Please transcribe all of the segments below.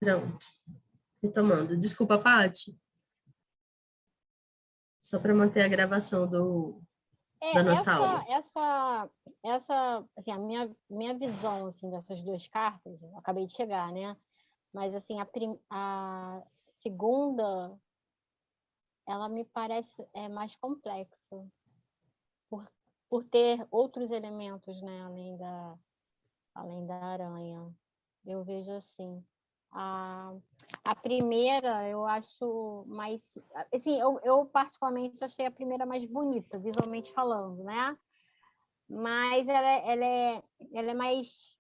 Pronto. Retomando. Desculpa, Paty. Só para manter a gravação da nossa aula. Assim, a minha visão assim, dessas duas cartas, eu acabei de chegar, né? Mas assim, a segunda, ela me parece mais complexa, por ter outros elementos, né? Além da aranha. Eu vejo assim. A primeira, eu acho mais... Assim, eu particularmente achei a primeira mais bonita, visualmente falando, né? Mas ela é mais,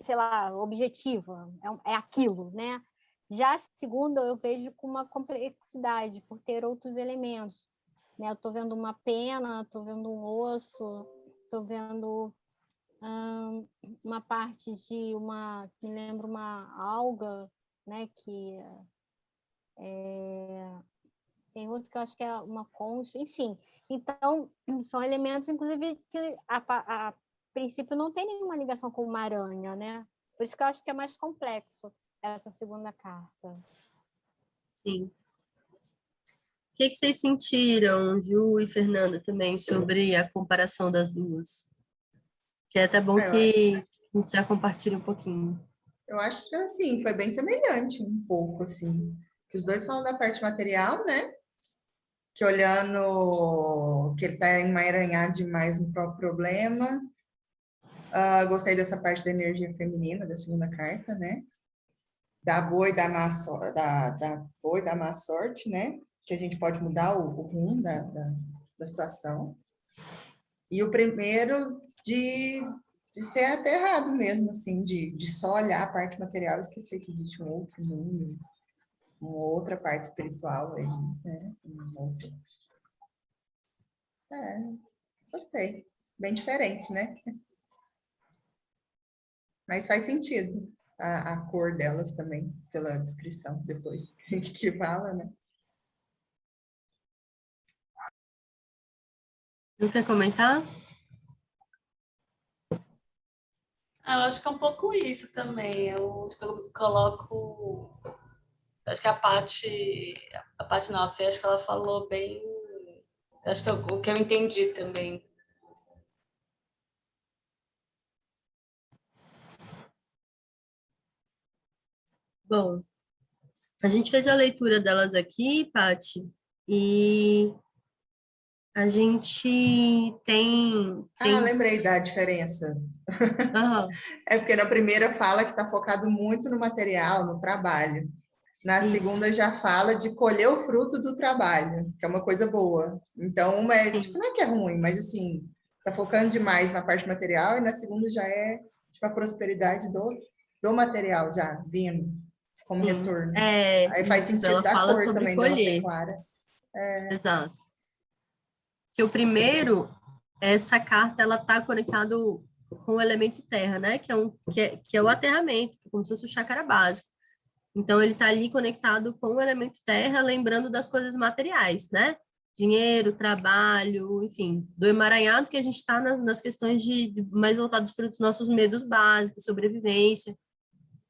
sei lá, objetiva. É aquilo, né? Já a segunda, eu vejo com uma complexidade, por ter outros elementos. Né? Eu estou vendo uma pena, estou vendo um osso, estou vendo... uma parte de me lembra uma alga, né, que tem outro que eu acho que é uma concha, enfim. Então, são elementos, inclusive, que a princípio não tem nenhuma ligação com uma aranha, né? Por isso que eu acho que é mais complexo essa segunda carta. Sim. O que vocês sentiram, Ju e Fernanda, também, sobre a comparação das duas? Que é até bom que a gente já compartilhe um pouquinho. Eu acho que, assim, foi bem semelhante um pouco, assim. Que os dois falam da parte material, né? Que olhando que ele está emaranhado demais no próprio problema. Gostei dessa parte da energia feminina, da segunda carta, né? Da boa e da má, da boa e da má sorte, né? Que a gente pode mudar o rumo da situação. E o primeiro de ser aterrado mesmo, assim, de só olhar a parte material e esquecer que existe um outro mundo, uma outra parte espiritual aí, né? Gostei. Bem diferente, né? Mas faz sentido a cor delas também, pela descrição depois que fala, né? Não quer comentar? Eu acho que é um pouco isso também. Eu coloco... Acho que a Paty não, a Fê, acho que ela falou bem... Acho que é o que eu entendi também. Bom, a gente fez a leitura delas aqui, Paty, e a gente tem... Lembrei da diferença. Uhum. É porque na primeira fala que está focado muito no material, no trabalho. Na segunda já fala de colher o fruto do trabalho, que é uma coisa boa. Então, tipo, não é que é ruim, mas assim, está focando demais na parte material, e na segunda já é tipo, a prosperidade do material já vindo como retorno. Aí faz sentido da cor também dela ser clara. Exato. Que o primeiro, essa carta, ela está conectada com o elemento terra, né? Que é o aterramento, que é como se fosse o chakra básico. Então, ele está ali conectado com o elemento terra, lembrando das coisas materiais, né? Dinheiro, trabalho, enfim, do emaranhado que a gente está nas questões mais voltadas para os nossos medos básicos, sobrevivência.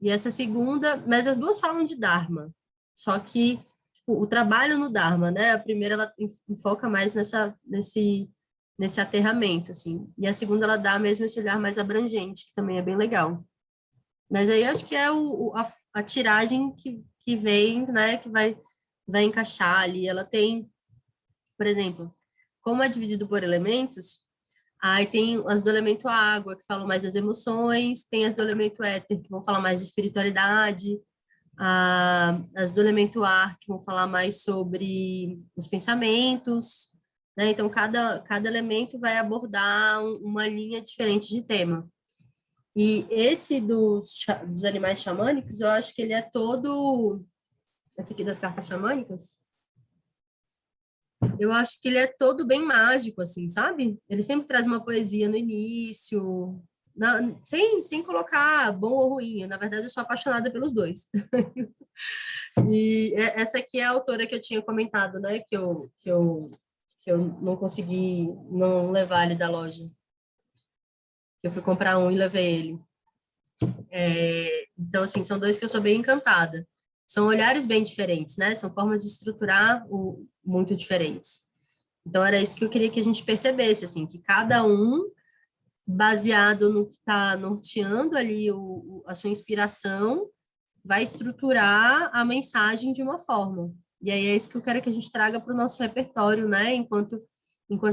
E essa segunda, mas as duas falam de Dharma, só que tipo, o trabalho no Dharma, né? A primeira ela foca mais nesse aterramento, assim, e a segunda ela dá mesmo esse olhar mais abrangente, que também é bem legal. Mas aí acho que é a tiragem que vem, né, que vai encaixar ali. Ela tem, por exemplo, como é dividido por elementos, aí tem as do elemento água, que falam mais das emoções, tem as do elemento éter, que vão falar mais de espiritualidade, as do elemento ar, que vão falar mais sobre os pensamentos, né? Então, cada elemento vai abordar uma linha diferente de tema. E esse dos animais xamânicos, eu acho que ele é todo... Esse aqui das cartas xamânicas, eu acho que ele é todo bem mágico, assim, sabe? Ele sempre traz uma poesia no início, sem colocar bom ou ruim. Na verdade, eu sou apaixonada pelos dois. E essa aqui é a autora que eu tinha comentado, né? Que eu não consegui não levar ele da loja. Eu fui comprar um e levei ele. Então, assim, são dois que eu sou bem encantada. São olhares bem diferentes, né? São formas de estruturar muito diferentes. Então, era isso que eu queria que a gente percebesse, assim, que cada um, baseado no que está norteando ali a sua inspiração, vai estruturar a mensagem de uma forma. E aí é isso que eu quero que a gente traga para o nosso repertório, né? Enquanto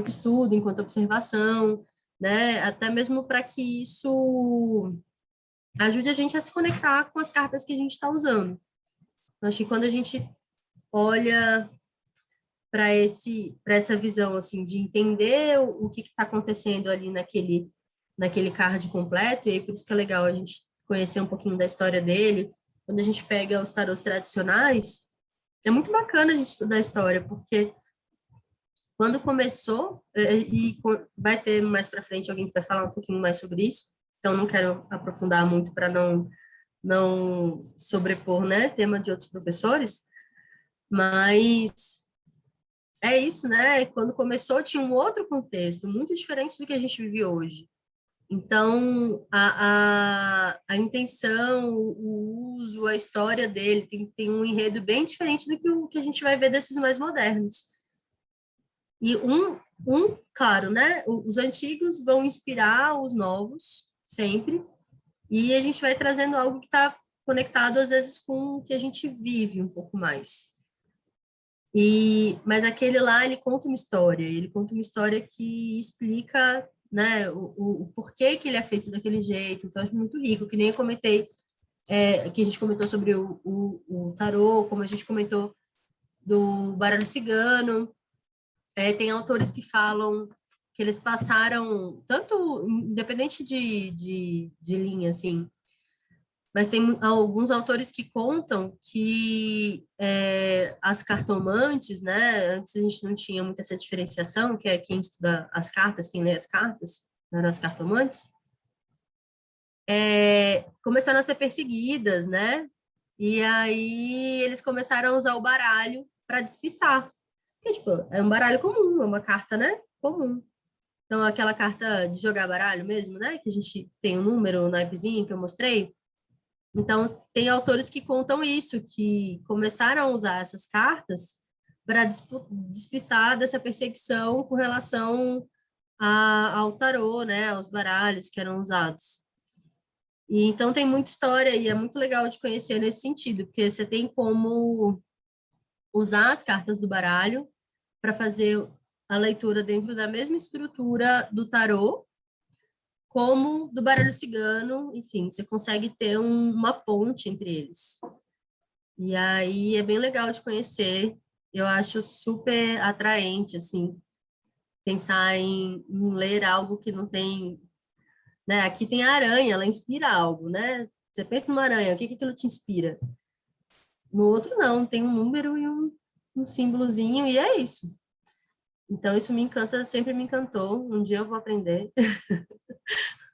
estudo, enquanto observação, né? Até mesmo para que isso ajude a gente a se conectar com as cartas que a gente está usando. Eu acho que quando a gente olha para essa visão assim de entender o que está acontecendo ali naquele card completo, e aí por isso que é legal a gente conhecer um pouquinho da história dele. Quando a gente pega os tarôs tradicionais, é muito bacana a gente estudar a história, porque quando começou, vai ter mais para frente alguém que vai falar um pouquinho mais sobre isso, então não quero aprofundar muito para não sobrepor, né, tema de outros professores, mas é isso, né? Quando começou tinha um outro contexto, muito diferente do que a gente vive hoje. Então, a intenção, o uso, a história dele tem um enredo bem diferente do que o que a gente vai ver desses mais modernos. E claro, né? Os antigos vão inspirar os novos, sempre, e a gente vai trazendo algo que está conectado, às vezes, com o que a gente vive um pouco mais. Mas aquele lá, ele conta uma história que explica, né, o porquê que ele é feito daquele jeito, então acho muito rico, que nem eu comentei, que a gente comentou sobre o tarô, como a gente comentou do baralho cigano, tem autores que falam que eles passaram, tanto independente de linha, assim, mas tem alguns autores que contam que as cartomantes, né? Antes a gente não tinha muita essa diferenciação, que é quem estuda as cartas, quem lê as cartas, não eram as cartomantes, começaram a ser perseguidas, né? E aí eles começaram a usar o baralho para despistar. Porque, tipo, é um baralho comum, é uma carta, né? Comum. Então, aquela carta de jogar baralho mesmo, né? Que a gente tem um número, um naipezinho que eu mostrei. Então, tem autores que contam isso, que começaram a usar essas cartas para despistar dessa perseguição com relação ao tarô, né, aos baralhos que eram usados. E então tem muita história e é muito legal de conhecer nesse sentido, porque você tem como usar as cartas do baralho para fazer a leitura dentro da mesma estrutura do tarô, como do baralho cigano, enfim, você consegue ter uma ponte entre eles. E aí é bem legal de conhecer, eu acho super atraente, assim, pensar em ler algo que não tem, né? Aqui tem a aranha, ela inspira algo, né? Você pensa numa aranha, o que que aquilo te inspira? No outro não, tem um número e um símbolozinho e é isso. Então isso me encanta, sempre me encantou. Um dia eu vou aprender.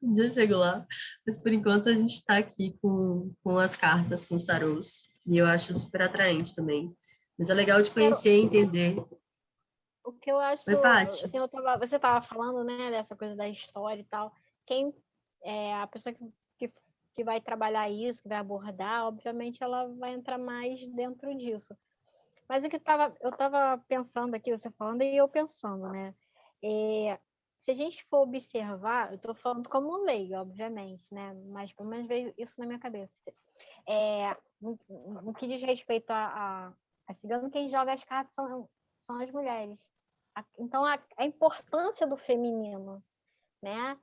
Um dia eu chego lá. Mas por enquanto a gente está aqui com as cartas, com os tarôs. E eu acho super atraente também. Mas é legal de conhecer e entender. O que eu acho, Oi, Paty. assim, você estava falando, né, dessa coisa da história e tal. Quem a pessoa que vai trabalhar isso, que vai abordar, obviamente ela vai entrar mais dentro disso. Mas o que eu estava pensando aqui, você falando, e eu pensando, né? Se a gente for observar, eu estou falando como leiga, obviamente, né? Mas pelo menos veio isso na minha cabeça. No que diz respeito a cigano, quem joga as cartas são as mulheres. Então, a importância do feminino, né?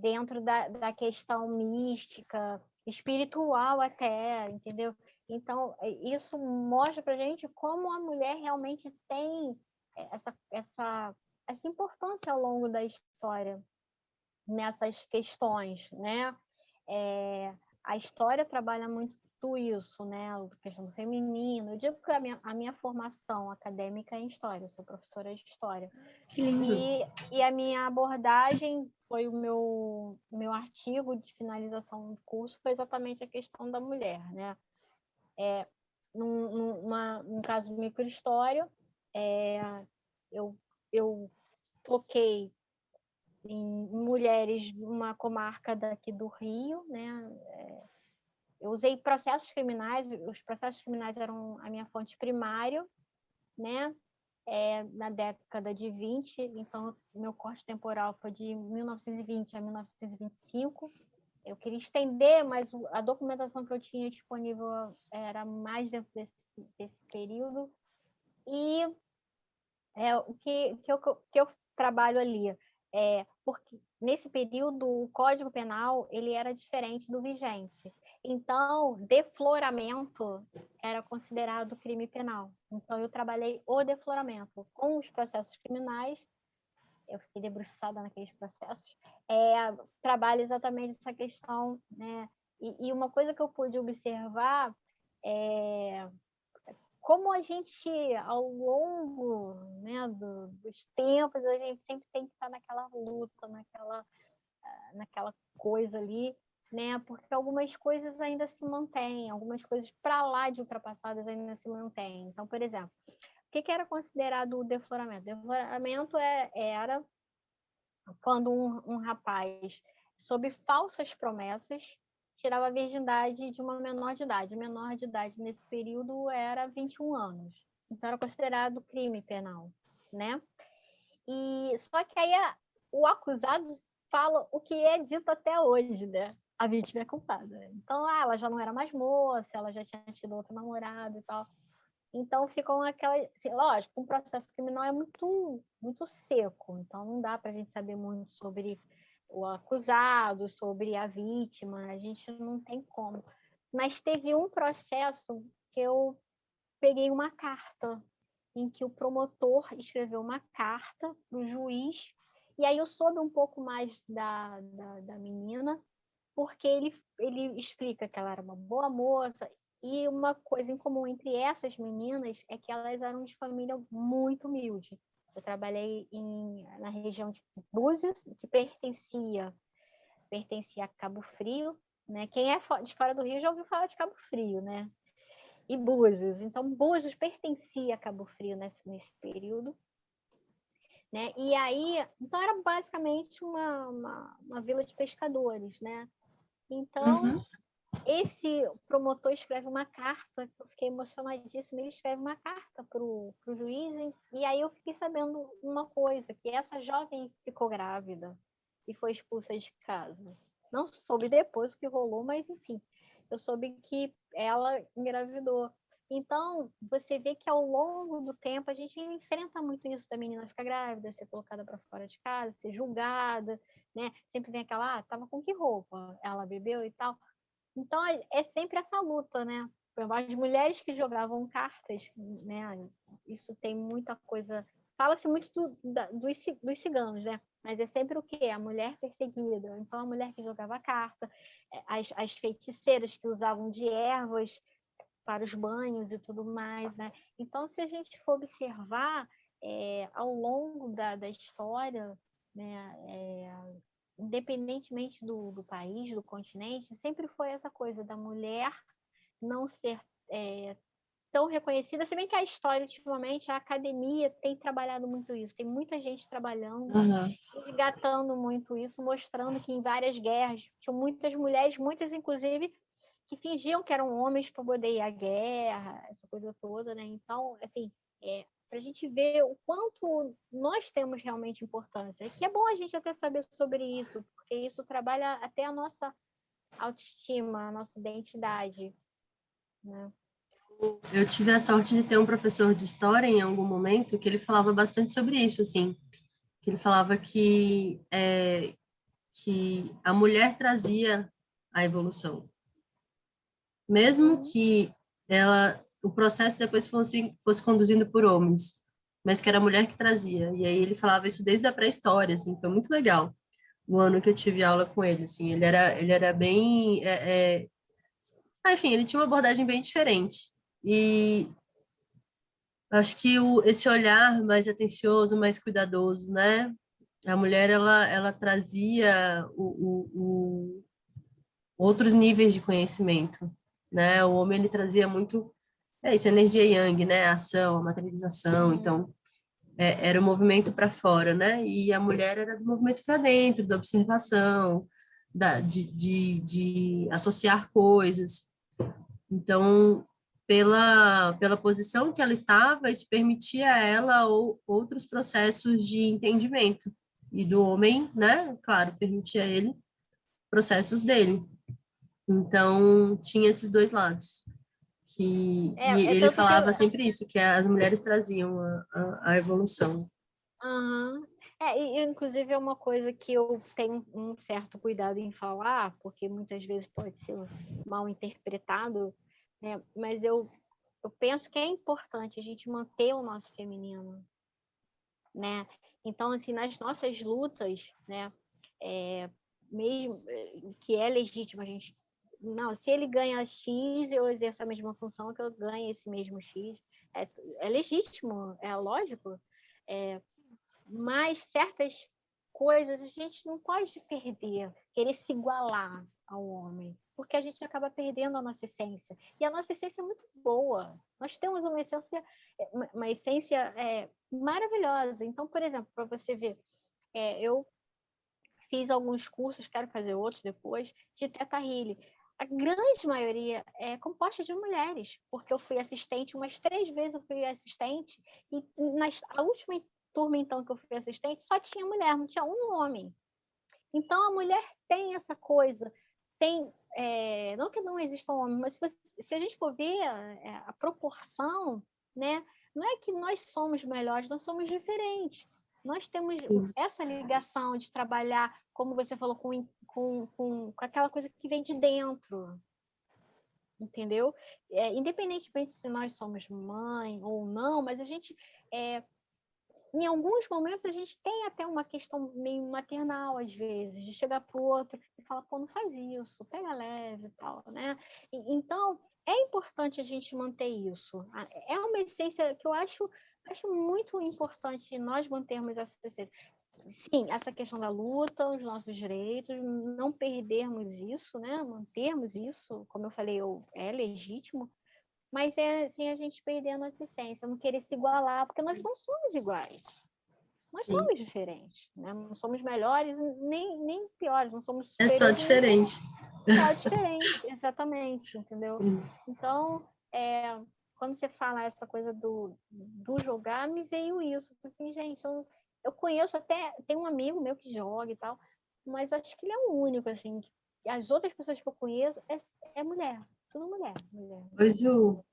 Dentro da questão mística, espiritual até, entendeu? Então, isso mostra para a gente como a mulher realmente tem essa importância ao longo da história nessas questões, né? A história trabalha muito isso, né? A questão do feminino. Eu digo que a minha formação acadêmica é em história, eu sou professora de história. Que lindo. E a minha abordagem foi o meu artigo de finalização do curso, foi exatamente a questão da mulher, né? Num caso de microhistória, eu foquei em mulheres numa comarca daqui do Rio, né? Eu usei processos criminais, os processos criminais eram a minha fonte primária, né? Na década de 20, então meu corte temporal foi de 1920 a 1925. Eu queria estender, mas a documentação que eu tinha disponível era mais dentro desse período. E o que eu trabalho ali porque nesse período o Código Penal ele era diferente do vigente. Então, defloramento era considerado crime penal. Então, eu trabalhei o defloramento com os processos criminais. Eu fiquei debruçada naqueles processos. Trabalho exatamente essa questão, né? E uma coisa que eu pude observar como a gente, ao longo, né, dos tempos, a gente sempre tem que estar naquela luta, naquela coisa ali, né? Porque algumas coisas ainda se mantêm, algumas coisas para lá de ultrapassadas ainda se mantêm. Então, por exemplo, o que era considerado o defloramento? Defloramento era quando um rapaz, sob falsas promessas, tirava a virgindade de uma menor de idade. Menor de idade nesse período era 21 anos. Então era considerado crime penal, né? E só que aí o acusado fala o que é dito até hoje, né? A vítima é culpada. Então, ela já não era mais moça, ela já tinha tido outro namorado e tal. Então, ficam aquela... Assim, lógico, um processo criminal é muito, muito seco. Então, não dá para a gente saber muito sobre o acusado, sobre a vítima. A gente não tem como. Mas teve um processo que eu peguei uma carta em que o promotor escreveu uma carta para o juiz. E aí eu soube um pouco mais da menina, porque ele explica que ela era uma boa moça. E uma coisa em comum entre essas meninas é que elas eram de família muito humilde. Eu trabalhei na região de Búzios, que pertencia a Cabo Frio, né? Quem é de fora do Rio já ouviu falar de Cabo Frio, né? E Búzios. Então, Búzios pertencia a Cabo Frio nesse período. Né? E aí, então era basicamente uma vila de pescadores, né? Então, esse promotor escreve uma carta, eu fiquei emocionadíssima, ele escreve uma carta para o juiz, e aí eu fiquei sabendo uma coisa, que essa jovem ficou grávida e foi expulsa de casa. Não soube depois o que rolou, mas enfim, eu soube que ela engravidou. Então, você vê que ao longo do tempo a gente enfrenta muito isso da menina ficar grávida, ser colocada para fora de casa, ser julgada, né? Sempre vem aquela, tava com que roupa? Ela bebeu e tal. Então, é sempre essa luta, né? As mulheres que jogavam cartas, né? Isso tem muita coisa... Fala-se muito dos ciganos, né? Mas é sempre o quê? A mulher perseguida. Então, a mulher que jogava carta, as feiticeiras que usavam de ervas para os banhos e tudo mais, né? Então, se a gente for observar ao longo da história, né, independentemente do país, do continente, sempre foi essa coisa da mulher não ser tão reconhecida, se bem que a história, ultimamente, a academia tem trabalhado muito isso, tem muita gente trabalhando, resgatando muito isso, mostrando que em várias guerras tinham muitas mulheres, muitas, inclusive, que fingiam que eram homens para poder ir à guerra, essa coisa toda, né? Então, assim, para a gente ver o quanto nós temos realmente importância. Que é bom a gente até saber sobre isso, porque isso trabalha até a nossa autoestima, a nossa identidade, né? Eu tive a sorte de ter um professor de história em algum momento que ele falava bastante sobre isso, assim, que ele falava que a mulher trazia a evolução, mesmo que o processo depois fosse conduzido por homens, mas que era a mulher que trazia. E aí ele falava isso desde a pré-história, assim, foi muito legal. O ano que eu tive aula com ele, assim, ele era bem, enfim, ele tinha uma abordagem bem diferente. E acho que esse olhar mais atencioso, mais cuidadoso, né? A mulher, ela trazia outros níveis de conhecimento, né? O homem, ele trazia muito, isso, energia yang, né? A ação, a materialização. Então, era o movimento para fora, né? E a mulher era do movimento para dentro, da observação, de associar coisas. Então, pela posição que ela estava, isso permitia a ela outros processos de entendimento. E do homem, né? Claro, permitia a ele processos dele. Então, tinha esses dois lados. E É ele tanto que falava sempre isso, que as mulheres traziam a evolução. aham. Inclusive é uma coisa que eu tenho um certo cuidado em falar, porque muitas vezes pode ser mal interpretado, né? Mas eu penso que é importante a gente manter o nosso feminino, né? Então, assim, nas nossas lutas, né? Mesmo que é legítimo a gente... Não, se ele ganha X, eu exerço a mesma função que eu ganhe esse mesmo X. É legítimo, é lógico. Mas certas coisas a gente não pode perder, querer se igualar ao homem, porque a gente acaba perdendo a nossa essência. E a nossa essência é muito boa. Nós temos uma essência maravilhosa. Então, por exemplo, para você ver, eu fiz alguns cursos, quero fazer outros depois, de Theta Healing. A grande maioria é composta de mulheres, porque eu fui assistente umas 3 vezes, eu fui assistente, e a última turma, então, que eu fui assistente, só tinha mulher, não tinha um homem. Então, a mulher tem essa coisa, não que não exista um homem, mas se a gente for ver a proporção, né, não é que nós somos melhores, nós somos diferentes. Nós temos essa ligação de trabalhar, como você falou, com aquela coisa que vem de dentro, entendeu? Independentemente se nós somos mãe ou não, mas a gente, em alguns momentos, a gente tem até uma questão meio maternal, às vezes, de chegar para o outro e falar, pô, não faz isso, pega leve e tal, né? Então, é importante a gente manter isso. É uma essência que eu acho muito importante nós mantermos essa essência. Sim, essa questão da luta, os nossos direitos, não perdermos isso, né? Mantermos isso, como eu falei, é legítimo, mas é assim a gente perder a nossa essência, não querer se igualar, porque nós não somos iguais. Nós somos diferentes, né? Não somos melhores nem piores, não somos É só superiores diferente. só diferentes, exatamente, entendeu? Então, quando você fala essa coisa do jogar, me veio isso. Assim, gente, eu conheço até, tem um amigo meu que joga e tal, mas acho que ele é o único, assim, as outras pessoas que eu conheço é mulher, tudo mulher. Oi, Ju.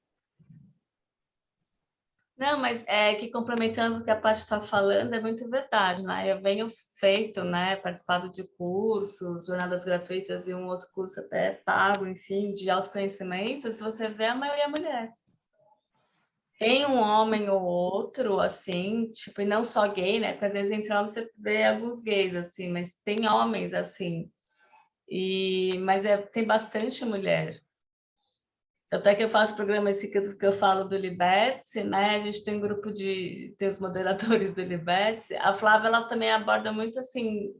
Não, mas é que complementando o que a Paty está falando, é muito verdade, né? Eu venho feito, né, participado de cursos, jornadas gratuitas e um outro curso até pago, enfim, de autoconhecimento. Se você vê, a maioria é mulher. Tem um homem ou outro, assim, tipo, e não só gay, né? Porque às vezes entre homens você vê alguns gays, assim, mas tem homens, assim. Mas tem bastante mulher. Até que eu faço programa esse que eu falo do Liberte, né? A gente tem um grupo tem os moderadores do Liberte. A Flávia, ela também aborda muito, assim,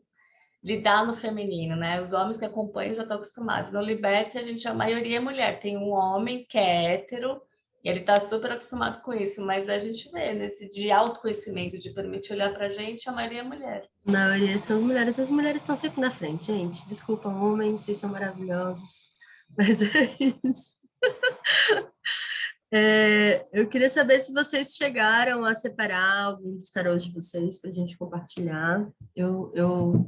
lidar no feminino, né? Os homens que acompanham já estão acostumados. No Liberte, a maioria é mulher. Tem um homem que é hétero, e ele está super acostumado com isso, mas a gente vê nesse de autoconhecimento, de permitir olhar para a gente, a maioria é mulher. A maioria são mulheres. As mulheres estão sempre na frente, gente. Desculpa, homens, vocês são maravilhosos. Mas é isso. Eu queria saber se vocês chegaram a separar algum dos tarôs de vocês para a gente compartilhar. Eu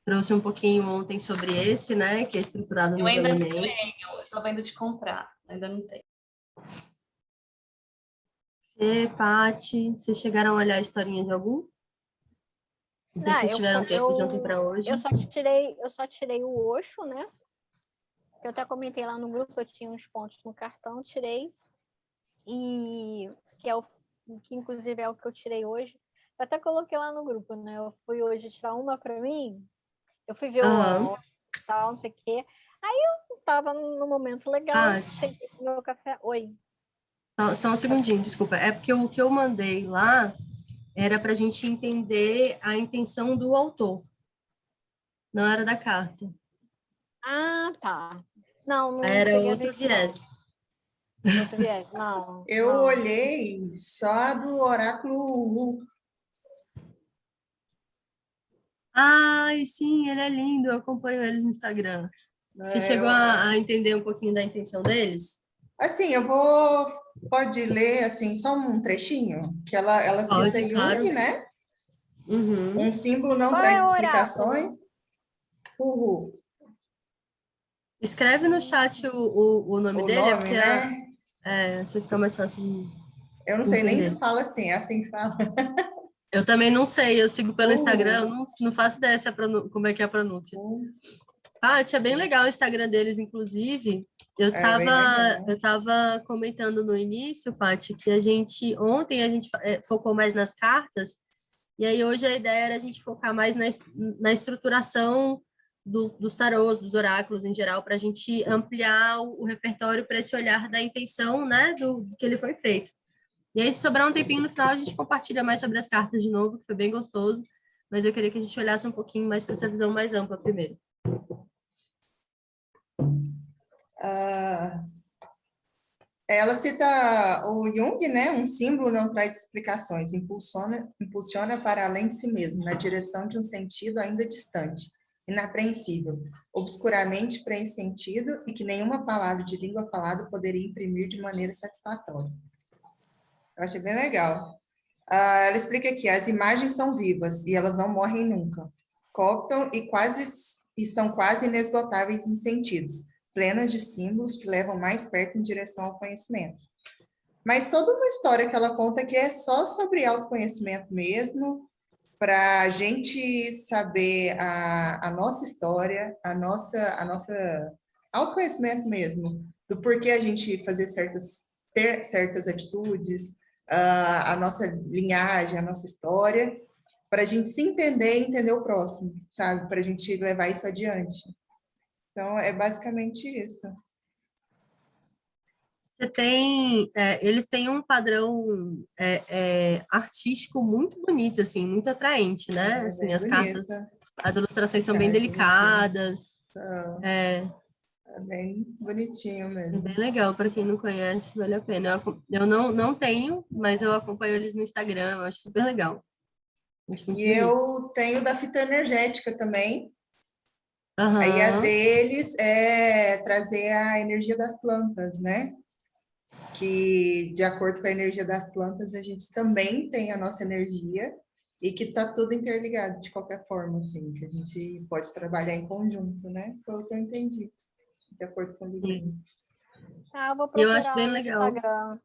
trouxe um pouquinho ontem sobre esse, né, que é estruturado Eu nos ainda não elementos. tenho, estou vendo de comprar, ainda não tenho. Paty, vocês chegaram a olhar a historinha de algum? Não sei se vocês tiveram tempo de ontem para hoje. Eu só tirei o Osho, né? Eu até comentei lá no grupo, eu tinha uns pontos no cartão, tirei. E que inclusive é o que eu tirei hoje. Eu até coloquei lá no grupo, né? Eu fui hoje tirar uma para mim. Eu fui ver o tal, não sei o quê. Aí eu tava num momento legal, sentei com o meu café. Oi. Só um segundinho, desculpa. É porque o que eu mandei lá era para a gente entender a intenção do autor. Não era da carta. Ah, tá. Não Era peguei outro viés. Outro viés, não. Eu olhei só do oráculo Lu. Ai, sim, ele é lindo, eu acompanho eles no Instagram. Você É, chegou a entender um pouquinho da intenção deles? assim, pode ler, assim, só um trechinho, que ela cita Pode, Jung, claro. né? Um Uhum. símbolo não Qual é traz o oráculo? explicações. Uhul. Escreve no chat o nome O dele, é nome, porque né? acho que fica mais fácil Eu não de sei nem entender. se fala assim, é assim que fala. Eu também não sei, eu sigo pelo Instagram, eu Uhul. não faço ideia como é que é a pronúncia. É bem legal o Instagram deles, inclusive. Eu É tava, bem legal. eu tava comentando no início, Paty, que ontem a gente focou mais nas cartas, e aí hoje a ideia era a gente focar mais na estruturação dos tarôs, dos oráculos em geral, para a gente ampliar o repertório para esse olhar da intenção, né, do que ele foi feito. E aí, se sobrar um tempinho no final, a gente compartilha mais sobre as cartas de novo, que foi bem gostoso, mas eu queria que a gente olhasse um pouquinho mais para essa visão mais ampla primeiro. Ah, ela cita o Jung, né? Um símbolo não traz explicações, impulsiona para além de si mesmo, na direção de um sentido ainda distante, inapreensível, obscuramente pré-sentido e que nenhuma palavra de língua falada poderia imprimir de maneira satisfatória. Eu achei bem legal. Ela explica aqui, as imagens são vivas e elas não morrem nunca. Cooptam e são quase inesgotáveis em sentidos, plenas de símbolos que levam mais perto em direção ao conhecimento. Mas toda uma história que ela conta que é só sobre autoconhecimento mesmo, para a gente saber a nossa história, a nossa autoconhecimento mesmo, do porquê a gente ter certas atitudes, a nossa linhagem, a nossa história, para a gente se entender e entender o próximo, sabe? Para a gente levar isso adiante. Então, é basicamente isso. Eles têm um padrão artístico muito bonito, assim, muito atraente, né? É Assim, bem bonita. as ilustrações As são bem cartas aqui. delicadas, Então, é, é bem bonitinho é bem mesmo. legal, para quem não conhece, vale a pena. Eu não tenho, mas eu acompanho eles no Instagram, eu acho super legal. Acho muito E bonito. eu tenho da fita energética também. Aí a Aham. deles é trazer a energia das plantas, né? Que de acordo com a energia das plantas, a gente também tem a nossa energia e que está tudo interligado de qualquer forma, assim, que a gente pode trabalhar em conjunto, né? Foi o que eu entendi, de acordo com o Sim. livrinho. Ah, eu vou E eu acho procurar bem no legal. Instagram.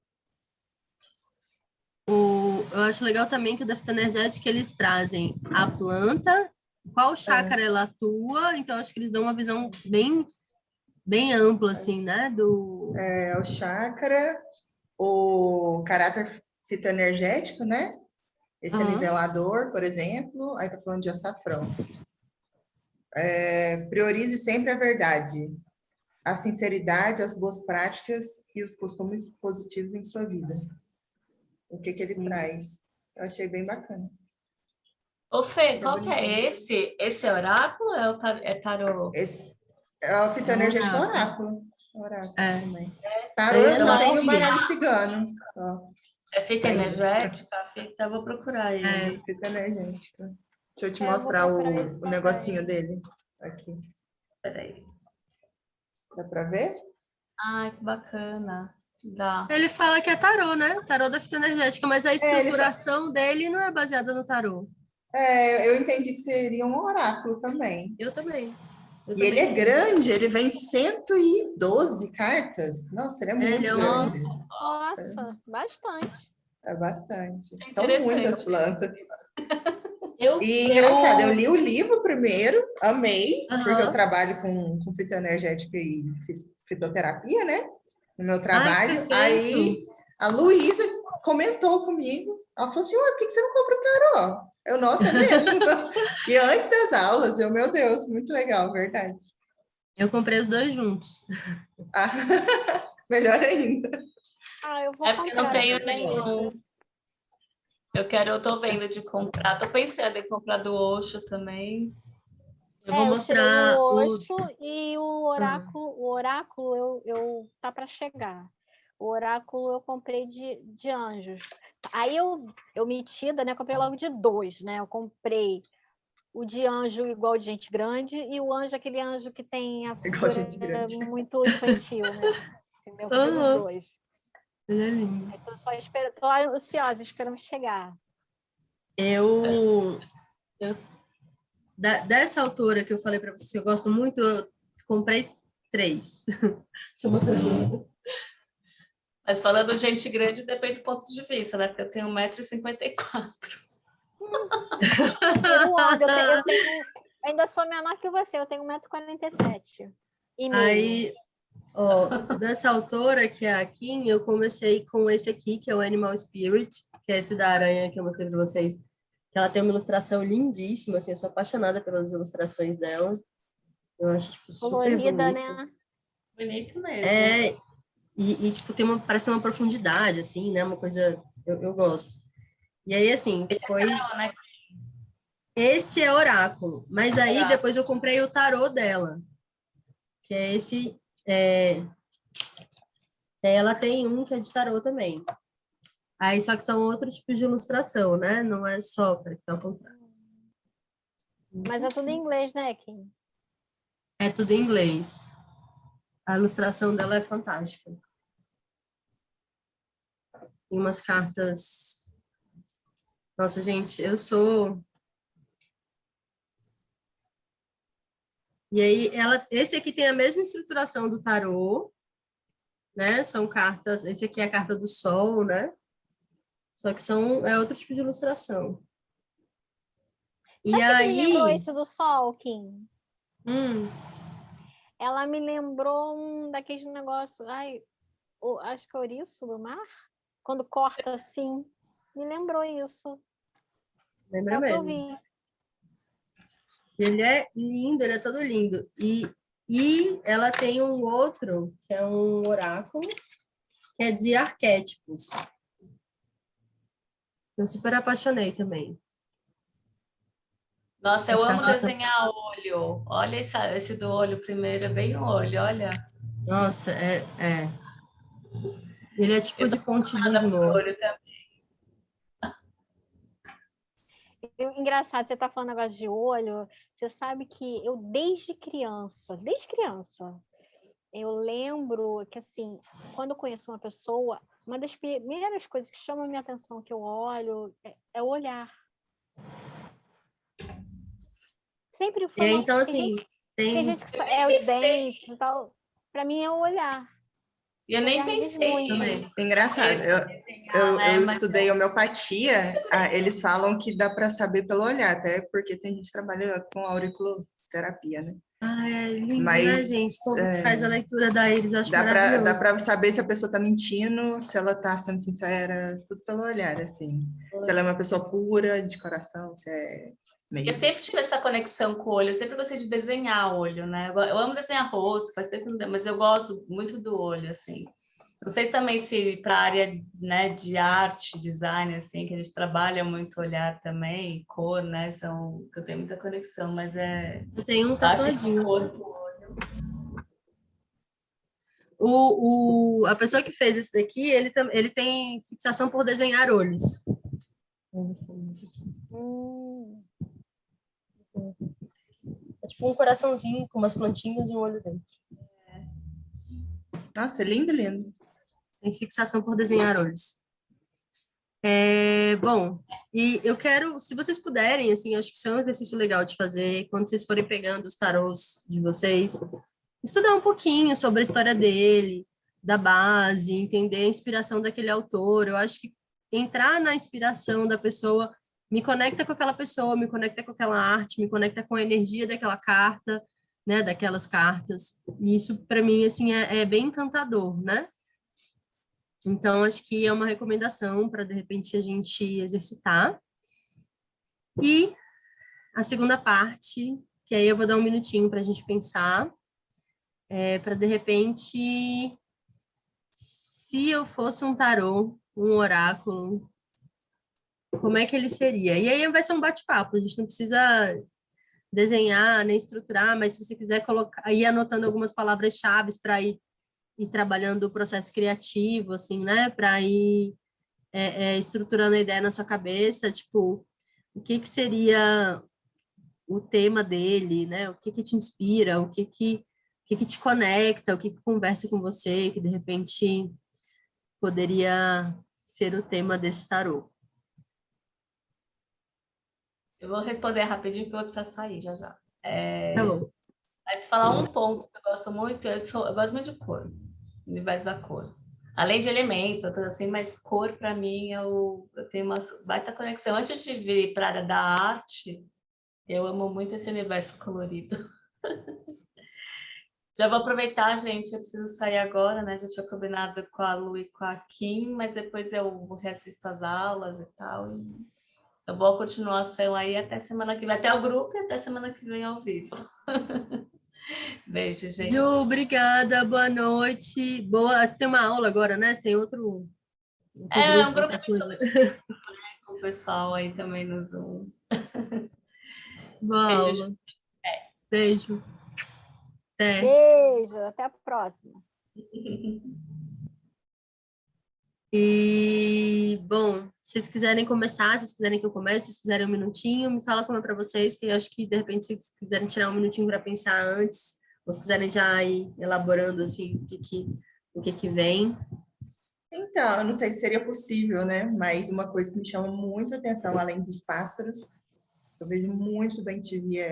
Eu acho legal também que o da fitoenergética eles trazem a planta, qual chácara ela atua, então acho que eles dão uma visão bem ampla, assim, né? É o chakra, o caráter fitoenergético, né? Esse é Aham. nivelador, por exemplo, aí tá falando de açafrão. Priorize sempre a verdade, a sinceridade, as boas práticas e os costumes positivos em sua vida. O que que ele Sim. traz? Eu achei bem bacana. Ô, Fê, É qual que é bonitinho. esse? Esse é oráculo ou é tarô? Esse é o É um fitoenergético oráculo. oráculo. Oráculo É. também. Tarô Ele eu é só Então, tenho o novinho. baralho cigano. Ó. é fita Aí, energética? A fita, eu vou procurar É. ele. fitoenergética. Deixa eu te É, eu vou mostrar procurar esse o negocinho também. dele. Aqui. Peraí. Dá para ver? Ai, que bacana. Dá. Ele fala que é tarô, né? Tarô da fitoenergética, mas a É, estruturação dele não é baseada no tarô. eu entendi que seria um oráculo também. Eu também. Eu E ele também é entendo. grande, ele vem 112 cartas. Nossa, ele é Ele muito é grande. Nossa, Nossa, bastante. É bastante. que São muitas interessante. plantas. Eu, E engraçado, eu eu, li o livro primeiro, amei, porque eu aham. trabalho com fitoenergética e fitoterapia, né? No meu Ai, que trabalho. perfeito. Aí a Luísa comentou comigo. Ela falou assim: Ué, por que você não compra o tarô? Eu, nossa, é mesmo? E antes das aulas, meu Deus, muito legal, verdade. Eu comprei os dois juntos. Ah, melhor ainda. Ah, eu vou É porque eu não comprar tenho também esse. nenhum. Eu tô vendo de comprar. Tô pensando em comprar do Osho também. Eu vou É, eu tirei o mostrar o. Osho e Ah, o oráculo eu tá para chegar. O oráculo eu comprei de anjos. Aí eu metida, né? Comprei logo de dois, né? Eu comprei o de anjo igual de gente grande e o anjo, aquele anjo que tem a Igual figura gente grande. muito infantil, né? Entendeu? Tem os Aham. dois. Ele é lindo. Aí tô ansiosa, esperando chegar. Dessa autora que eu falei para vocês que eu gosto muito, eu comprei 3. Deixa eu mostrar aqui. Mas falando de gente grande, depende do ponto de vista, né? Porque eu tenho 1,54 m. Eu ando, eu ainda sou menor que você, eu tenho 1,47 m e meio. Aí, ó, dessa autora, que é a Kim, eu comecei com esse aqui, que é o Animal Spirit, que é esse da aranha que eu mostrei para vocês, que ela tem uma ilustração lindíssima, assim, eu sou apaixonada pelas ilustrações dela. Eu acho, tipo, super Colorida, bonito. né? Bonito mesmo. É, tipo, parece uma profundidade, assim, né? Uma coisa, eu gosto. E aí, assim, foi... Não, né? Esse é oráculo, mas aí Oráculo. depois eu comprei o tarô dela, que é esse... que aí ela tem um que é de tarô também. Aí, só que são outros tipos de ilustração, né? Não é só para ficar ao contrário. Mas é tudo em inglês, né, Kim? É tudo em inglês. A ilustração dela é fantástica. Tem umas cartas... Nossa, gente, eu sou... E aí, esse aqui tem a mesma estruturação do tarô, né? São cartas... Esse aqui é a carta do sol, né? Só que é outro tipo de ilustração. E Sabe o que me lembrou aí... isso do sol, Kim? Hum, Ela me lembrou daqueles negócios... Ai, acho que é ouriço do mar? Quando corta assim. Me lembrou isso. lembra É o que eu mesmo. vi. Ele é lindo, ele é todo lindo. E ela tem um outro, que é um oráculo, que é de arquétipos. Eu super apaixonei também. Nossa, As eu amo cartas são... desenhar olho. Olha esse do olho primeiro, é bem olho, olha. Nossa, Ele é tipo Eu de sou apaixonada por pontilhismo. olho também. Engraçado, você tá falando negócio de olho. Você sabe que eu, desde criança, eu lembro que, assim, quando eu conheço uma pessoa, uma das primeiras coisas que chama a minha atenção, que eu olho, é o olhar. Sempre E foi aí, uma... então, Tem assim, gente, tem tem gente que é os dentes e tal. Para mim é o olhar. E eu O nem olhar diz pensei muito. também. Engraçado, desenhar, né? eu Mas estudei homeopatia, eles falam que dá para saber pelo olhar, até porque tem gente que trabalha com auriculoterapia, né? Ah, é lindo, né, gente? O Mas povo que faz a leitura da íris, eu acho dá maravilhoso. para saber se a pessoa está mentindo, se ela está sendo sincera, tudo pelo olhar, assim. Se ela é uma pessoa pura, de coração, se é eu meio... sempre tive essa conexão com o olho, eu sempre gostei de desenhar olho, né? Eu amo desenhar rosto, faz tempo que não deu, mas eu gosto muito do olho, assim. Não sei também se para a área, né, de arte, design, assim, que a gente trabalha muito olhar também, cor, né, que eu tenho muita conexão, mas Eu tenho um eu acho que o tatuadinho. corpo... A pessoa que fez esse daqui, ele tem fixação por desenhar olhos. É tipo um coraçãozinho com umas plantinhas e um olho dentro. Nossa, lindo, lindo. Tem fixação por desenhar olhos. Bom, e eu quero, se vocês puderem, assim, acho que isso é um exercício legal de fazer, quando vocês forem pegando os tarôs de vocês, estudar um pouquinho sobre a história dele, da base, entender a inspiração daquele autor. Eu acho que entrar na inspiração da pessoa me conecta com aquela pessoa, me conecta com aquela arte, me conecta com a energia daquela carta, né, daquelas cartas. E isso, para mim, assim, é bem encantador, né? Então, acho que é uma recomendação para, de repente, a gente exercitar. E a segunda parte, que aí eu vou dar um minutinho para a gente pensar, para, de repente, se eu fosse um tarô, um oráculo, como é que ele seria? E aí vai ser um bate-papo, a gente não precisa desenhar nem estruturar, mas se você quiser colocar, ir anotando algumas palavras-chave para ir trabalhando o processo criativo, assim, né? Para ir estruturando a ideia na sua cabeça, tipo, o que seria o tema dele, né? O que te inspira, o que te conecta, o que conversa com você, que de repente poderia ser o tema desse tarô. Eu vou responder rapidinho, porque eu vou precisar sair já já. Tá bom. Mas falar um ponto que eu gosto muito, eu gosto muito de cor, universo da cor. Além de elementos, outras assim, mas cor para mim eu tenho uma baita conexão. Antes de vir para a área da arte, eu amo muito esse universo colorido. Já vou aproveitar, gente, eu preciso sair agora, né? Já tinha combinado com a Lu e com a Kim, mas depois eu reassisto as aulas e tal. E eu vou continuar sendo aí até semana que vem, até o grupo e até semana que vem ao vivo. Beijo, gente. Ju, obrigada, boa noite. Boa, você tem uma aula agora, né? Você tem outro Um grupo outra de coisa. estudo com o pessoal aí também no Zoom. Boa Beijo, aula. Beijo. Até. Beijo, até a próxima. E, bom, se vocês quiserem começar, se vocês quiserem que eu comece, se vocês quiserem um minutinho, me fala como é para vocês, que eu acho que, de repente, se vocês quiserem tirar um minutinho para pensar antes, ou se quiserem já ir elaborando, assim, o que vem. Então, eu não sei se seria possível, né? Mas uma coisa que me chama muito a atenção, além dos pássaros, eu vejo muito bem TV,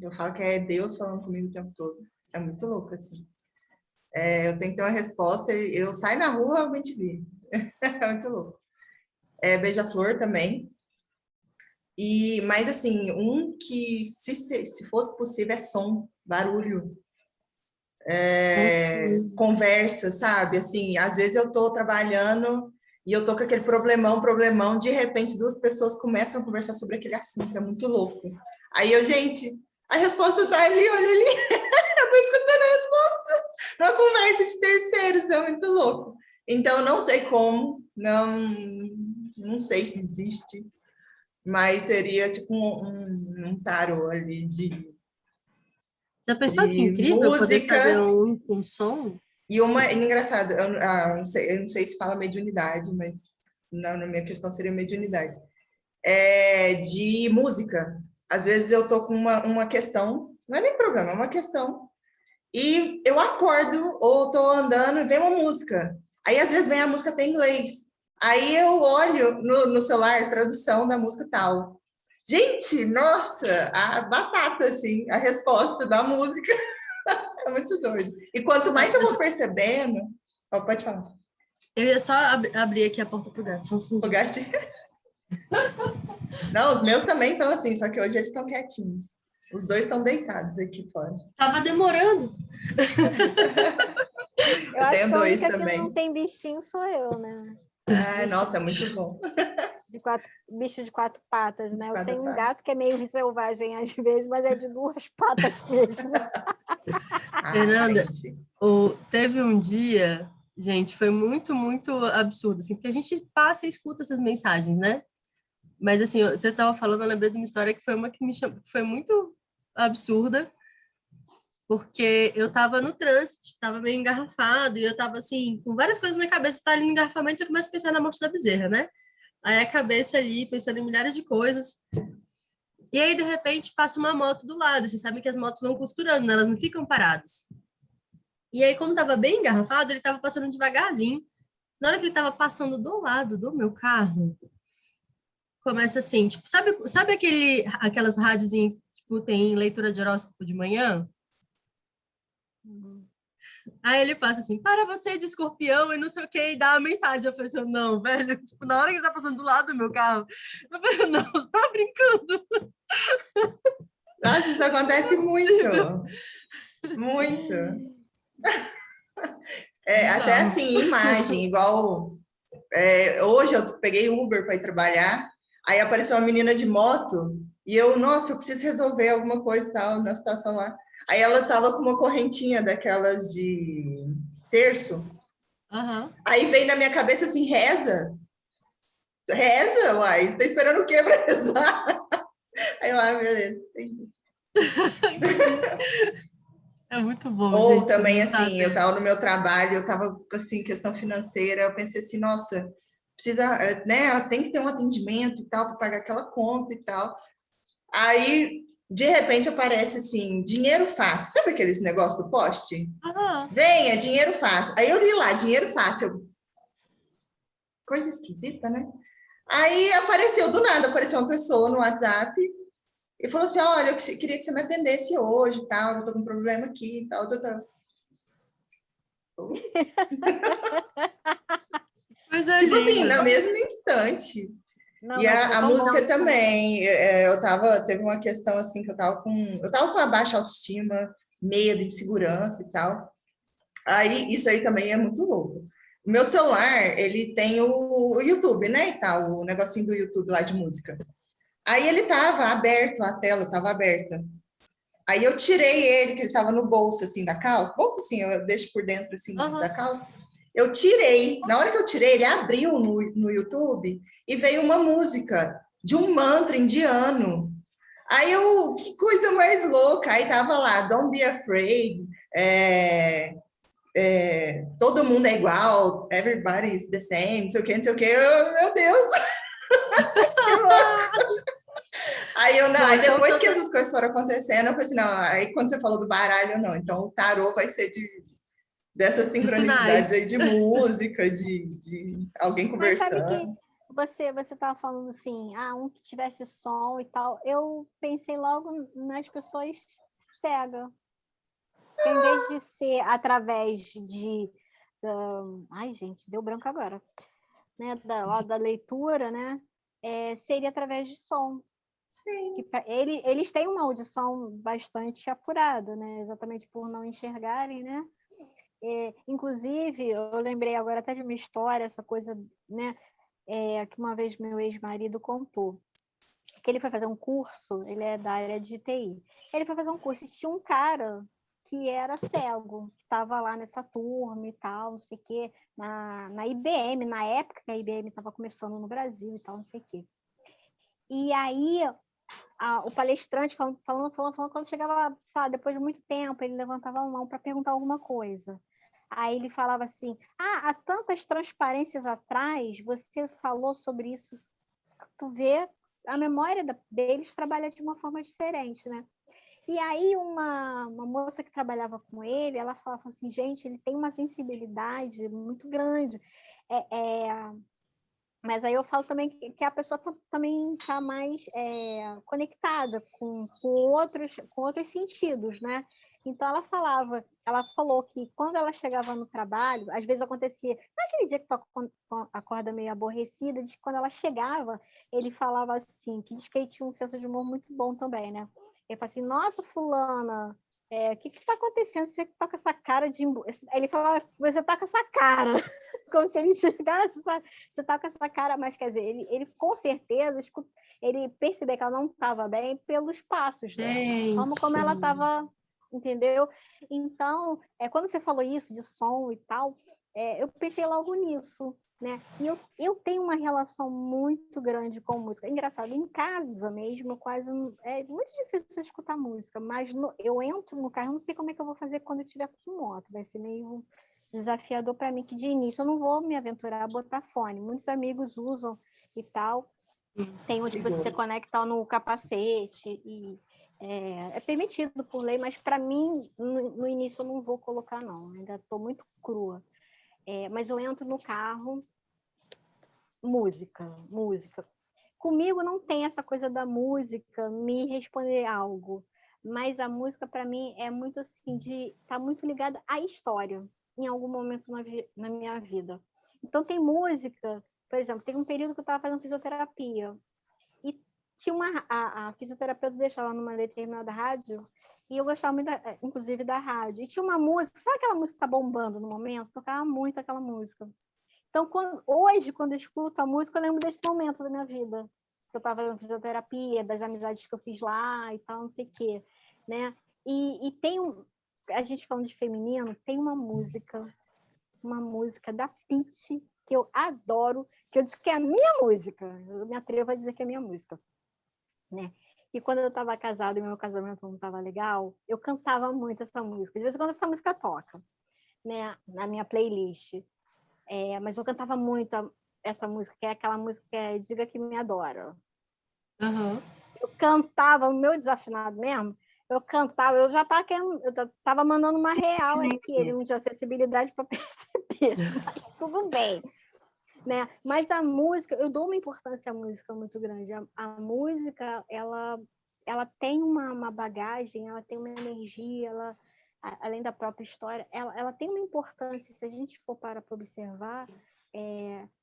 eu falo que é Deus falando comigo o tempo todo. É muito louco, assim. Eu tenho que ter uma resposta, eu saio na rua, eu te vi. É muito louco. Beija-flor também. Mas, assim, um que, se fosse possível, é som, barulho. Conversa, sabe? Assim, às vezes eu tô trabalhando e eu tô com aquele problemão, de repente duas pessoas começam a conversar sobre aquele assunto, é muito louco. Aí gente, a resposta tá ali, olha ali, eu tô escutando a resposta numa conversa de terceiros, é muito louco. Então, não sei como, não sei se existe, mas seria tipo um tarô ali de Já pensou que incrível poder fazer um som? E engraçado, eu não sei se fala mediunidade, mas na minha questão seria mediunidade. De música. Às vezes eu tô com uma questão, não é nem problema, é uma questão, e eu acordo ou tô andando e vem uma música. Aí às vezes vem a música até em inglês. Aí eu olho no celular, tradução da música tal. Gente, nossa, a batata, assim, a resposta da música. É muito doido. E quanto mais eu vou percebendo... pode falar. Eu ia só abrir aqui a porta pro gato, só um segundo. O gato... Não, os meus também estão assim, só que hoje eles estão quietinhos. Os dois estão deitados aqui fora. Tava demorando. Eu acho tenho que a dois única também. que não tem bichinho sou eu, né? Nossa, é muito bom. Bicho de 4 patas, né? Eu tenho um patas. gato que é meio selvagem às vezes, mas é de 2 patas mesmo. Fernanda, teve um dia, gente, foi muito, muito absurdo, assim, porque a gente passa e escuta essas mensagens, né? Mas, assim, você estava falando, eu lembrei de uma história que foi uma que me chamou, que foi muito absurda, porque eu estava no trânsito, estava meio engarrafado, e eu estava, assim, com várias coisas na cabeça, está ali no engarrafamento, você começa a pensar na morte da bezerra, né? Aí a cabeça ali, pensando em milhares de coisas. E aí, de repente, passa uma moto do lado. Vocês sabem que as motos vão costurando, né? Elas não ficam paradas. E aí, como estava bem engarrafado, ele estava passando devagarzinho. Na hora que ele estava passando do lado do meu carro, começa assim, tipo, sabe aquelas rádiozinhas que tipo, tem leitura de horóscopo de manhã? Aí ele passa assim, para você de escorpião e não sei o que, e dá uma mensagem. Eu falei assim, não, velho, tipo, na hora que ele tá passando do lado do meu carro, eu falei, não, você tá brincando. Nossa, isso acontece muito. Muito. Até assim, imagem, igual... hoje eu peguei Uber para ir trabalhar, aí apareceu uma menina de moto, e eu preciso resolver alguma coisa e tal, na situação lá. Aí ela tava com uma correntinha daquelas de terço. Uhum. Aí veio na minha cabeça assim, reza. Reza, uai, você tá esperando o quê para rezar? Aí eu, beleza. É muito bom. Ou gente, também, assim, eu tava no meu trabalho, eu tava, assim, questão financeira, eu pensei assim, nossa, precisa, né, tem que ter um atendimento e tal, para pagar aquela conta e tal. Aí, de repente, aparece assim, dinheiro fácil. Sabe aqueles negócios do poste? Aham. Vem, é dinheiro fácil. Aí eu li lá, dinheiro fácil. Coisa esquisita, né? Aí apareceu do nada, apareceu uma pessoa no WhatsApp e falou assim: olha, eu queria que você me atendesse hoje e tal, eu tô com um problema aqui e tal, tal, tal. Coisa Tipo assim, linda. no mesmo instante. Não, E mas a totalmente, música né? também, teve uma questão assim que eu tava com uma baixa autoestima, medo, insegurança e tal. Aí, isso aí também é muito louco. O meu celular, ele tem o YouTube, né, e tal, o negocinho do YouTube lá de música. Aí ele tava aberto, a tela tava aberta. Aí eu tirei ele, que ele tava no bolso, assim, da calça. Bolso, assim, eu deixo por dentro, assim, da Aham. calça. Eu tirei. Na hora que eu tirei, ele abriu no YouTube e veio uma música de um mantra indiano. Aí eu, que coisa mais louca. Aí tava lá, Don't be afraid, todo mundo é igual, everybody is the same, não sei o que, não sei o que. Meu Deus, que louco. Aí eu, não, Bom, aí então depois que essas coisas foram acontecendo, eu falei assim, não, aí quando você falou do baralho, não, então o tarô vai ser dessas de sincronicidades sinais. aí de música, de alguém Mas sabe que conversando. você estava falando assim, um que tivesse som e tal. Eu pensei logo nas pessoas cegas. Que ao invés de ser através de. Ai, gente, deu branco agora. Né, da leitura, né? Seria através de som. Sim. Que eles têm uma audição bastante apurada, né? Exatamente por não enxergarem, né? Inclusive, eu lembrei agora até de uma história, essa coisa, né? Que uma vez meu ex-marido contou. Que ele foi fazer um curso, ele é da área de TI. Ele foi fazer um curso e tinha um cara que era cego, que estava lá nessa turma e tal, não sei o quê, na IBM, na época que a IBM estava começando no Brasil e tal, não sei o quê. E aí, o palestrante falando, quando chegava, sabe, depois de muito tempo, ele levantava a mão para perguntar alguma coisa. Aí ele falava assim, há tantas transparências atrás, você falou sobre isso, tu vê, a memória deles trabalha de uma forma diferente, né? E aí uma moça que trabalhava com ele, ela falava assim, gente, ele tem uma sensibilidade muito grande. Mas aí eu falo também que a pessoa também está mais conectada com outros sentidos, né? Então ela falou que quando ela chegava no trabalho, às vezes acontecia, naquele dia que tu acorda meio aborrecida, de que quando ela chegava, ele falava assim, que diz que ele tinha um senso de humor muito bom também, né? Ele falava assim, nossa, fulana, o que está acontecendo? Você tá com essa cara de... Ele falava, você tá com essa cara, como se ele enxergasse, sabe? Você tá com essa cara, mas quer dizer, ele com certeza, ele percebeu que ela não estava bem pelos passos dela, a forma como ela estava, entendeu? Então, quando você falou isso de som e tal, eu pensei logo nisso, né? E eu tenho uma relação muito grande com música. Engraçado, em casa mesmo, quase é muito difícil escutar música, mas eu entro no carro, eu não sei como é que eu vou fazer quando eu estiver com moto, vai ser meio desafiador para mim, que de início eu não vou me aventurar a botar fone. Muitos amigos usam e tal. Tem onde você conecta no capacete e é permitido por lei, mas para mim, no início eu não vou colocar, não. Ainda estou muito crua. Mas eu entro no carro, música. Comigo não tem essa coisa da música me responder algo, mas a música para mim é muito assim, tá muito ligada à história em algum momento na minha vida. Então tem música, por exemplo, tem um período que eu estava fazendo fisioterapia e tinha a fisioterapeuta deixava numa determinada rádio e eu gostava muito, inclusive, da rádio. E tinha uma música, sabe aquela música que tá bombando no momento? Tocava muito aquela música. Então, hoje, quando eu escuto a música, eu lembro desse momento da minha vida. Eu estava fazendo fisioterapia, das amizades que eu fiz lá e tal, não sei o quê, né? E tem a gente falando de feminino, tem uma música da Pitty, que eu adoro, que eu digo que é a minha música. Eu me atrevo a dizer que é a minha música, né? E quando eu estava casada e meu casamento não estava legal, eu cantava muito essa música. De vez em quando essa música toca, né? Na minha playlist. Mas eu cantava muito essa música, que é aquela música que é Diga que Me Adora. Uhum. Eu cantava, o meu desafinado mesmo, eu cantava, eu já estava mandando uma real aí que ele não tinha acessibilidade para perceber, mas tudo bem. Né? Mas a música, eu dou uma importância à música muito grande. A música, ela tem uma bagagem, ela tem uma energia, além da própria história, ela tem uma importância, se a gente for para observar,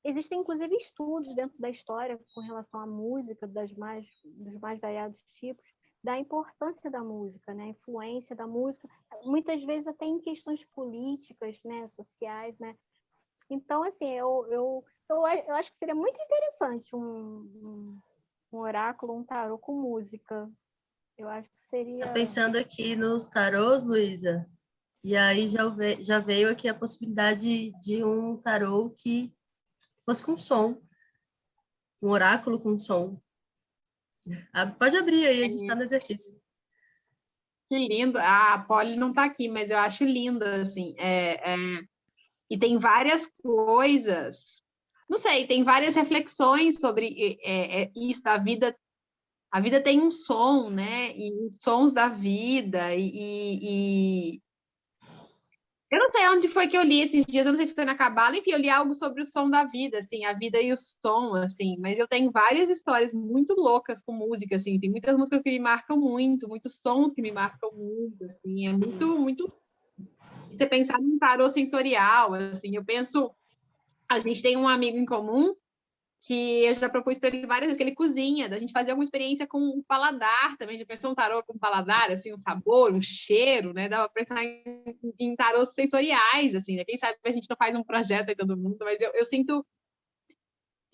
existem inclusive estudos dentro da história com relação à música, dos mais variados tipos, da importância da música, né? A influência da música, muitas vezes até em questões políticas, né? Sociais, né? Então, assim, eu acho que seria muito interessante um oráculo, um tarô com música. Eu acho que seria... Tá pensando aqui nos tarôs, Luísa, e aí já veio aqui a possibilidade de um tarô que fosse com som, um oráculo com som. Pode abrir aí, a gente está no exercício. Que lindo. A Polly não está aqui, mas eu acho lindo, assim. E tem várias coisas, não sei, tem várias reflexões sobre isso. A vida tem um som, né? E os sons da vida. Eu não sei onde foi que eu li esses dias, eu não sei se foi na Cabala, enfim, eu li algo sobre o som da vida, assim, a vida e o som, assim, mas eu tenho várias histórias muito loucas com música, assim, tem muitas músicas que me marcam muito, muitos sons que me marcam muito, assim, é muito, muito... Você pensar num tarô sensorial, assim, eu penso... A gente tem um amigo em comum que eu já propus para ele várias vezes, que ele cozinha, da gente fazer alguma experiência com o paladar também, já pensou um tarô com paladar, assim, um sabor, um cheiro, né? Dava para pensar em tarôs sensoriais, assim, né? Quem sabe a gente não faz um projeto aí todo mundo, mas eu sinto...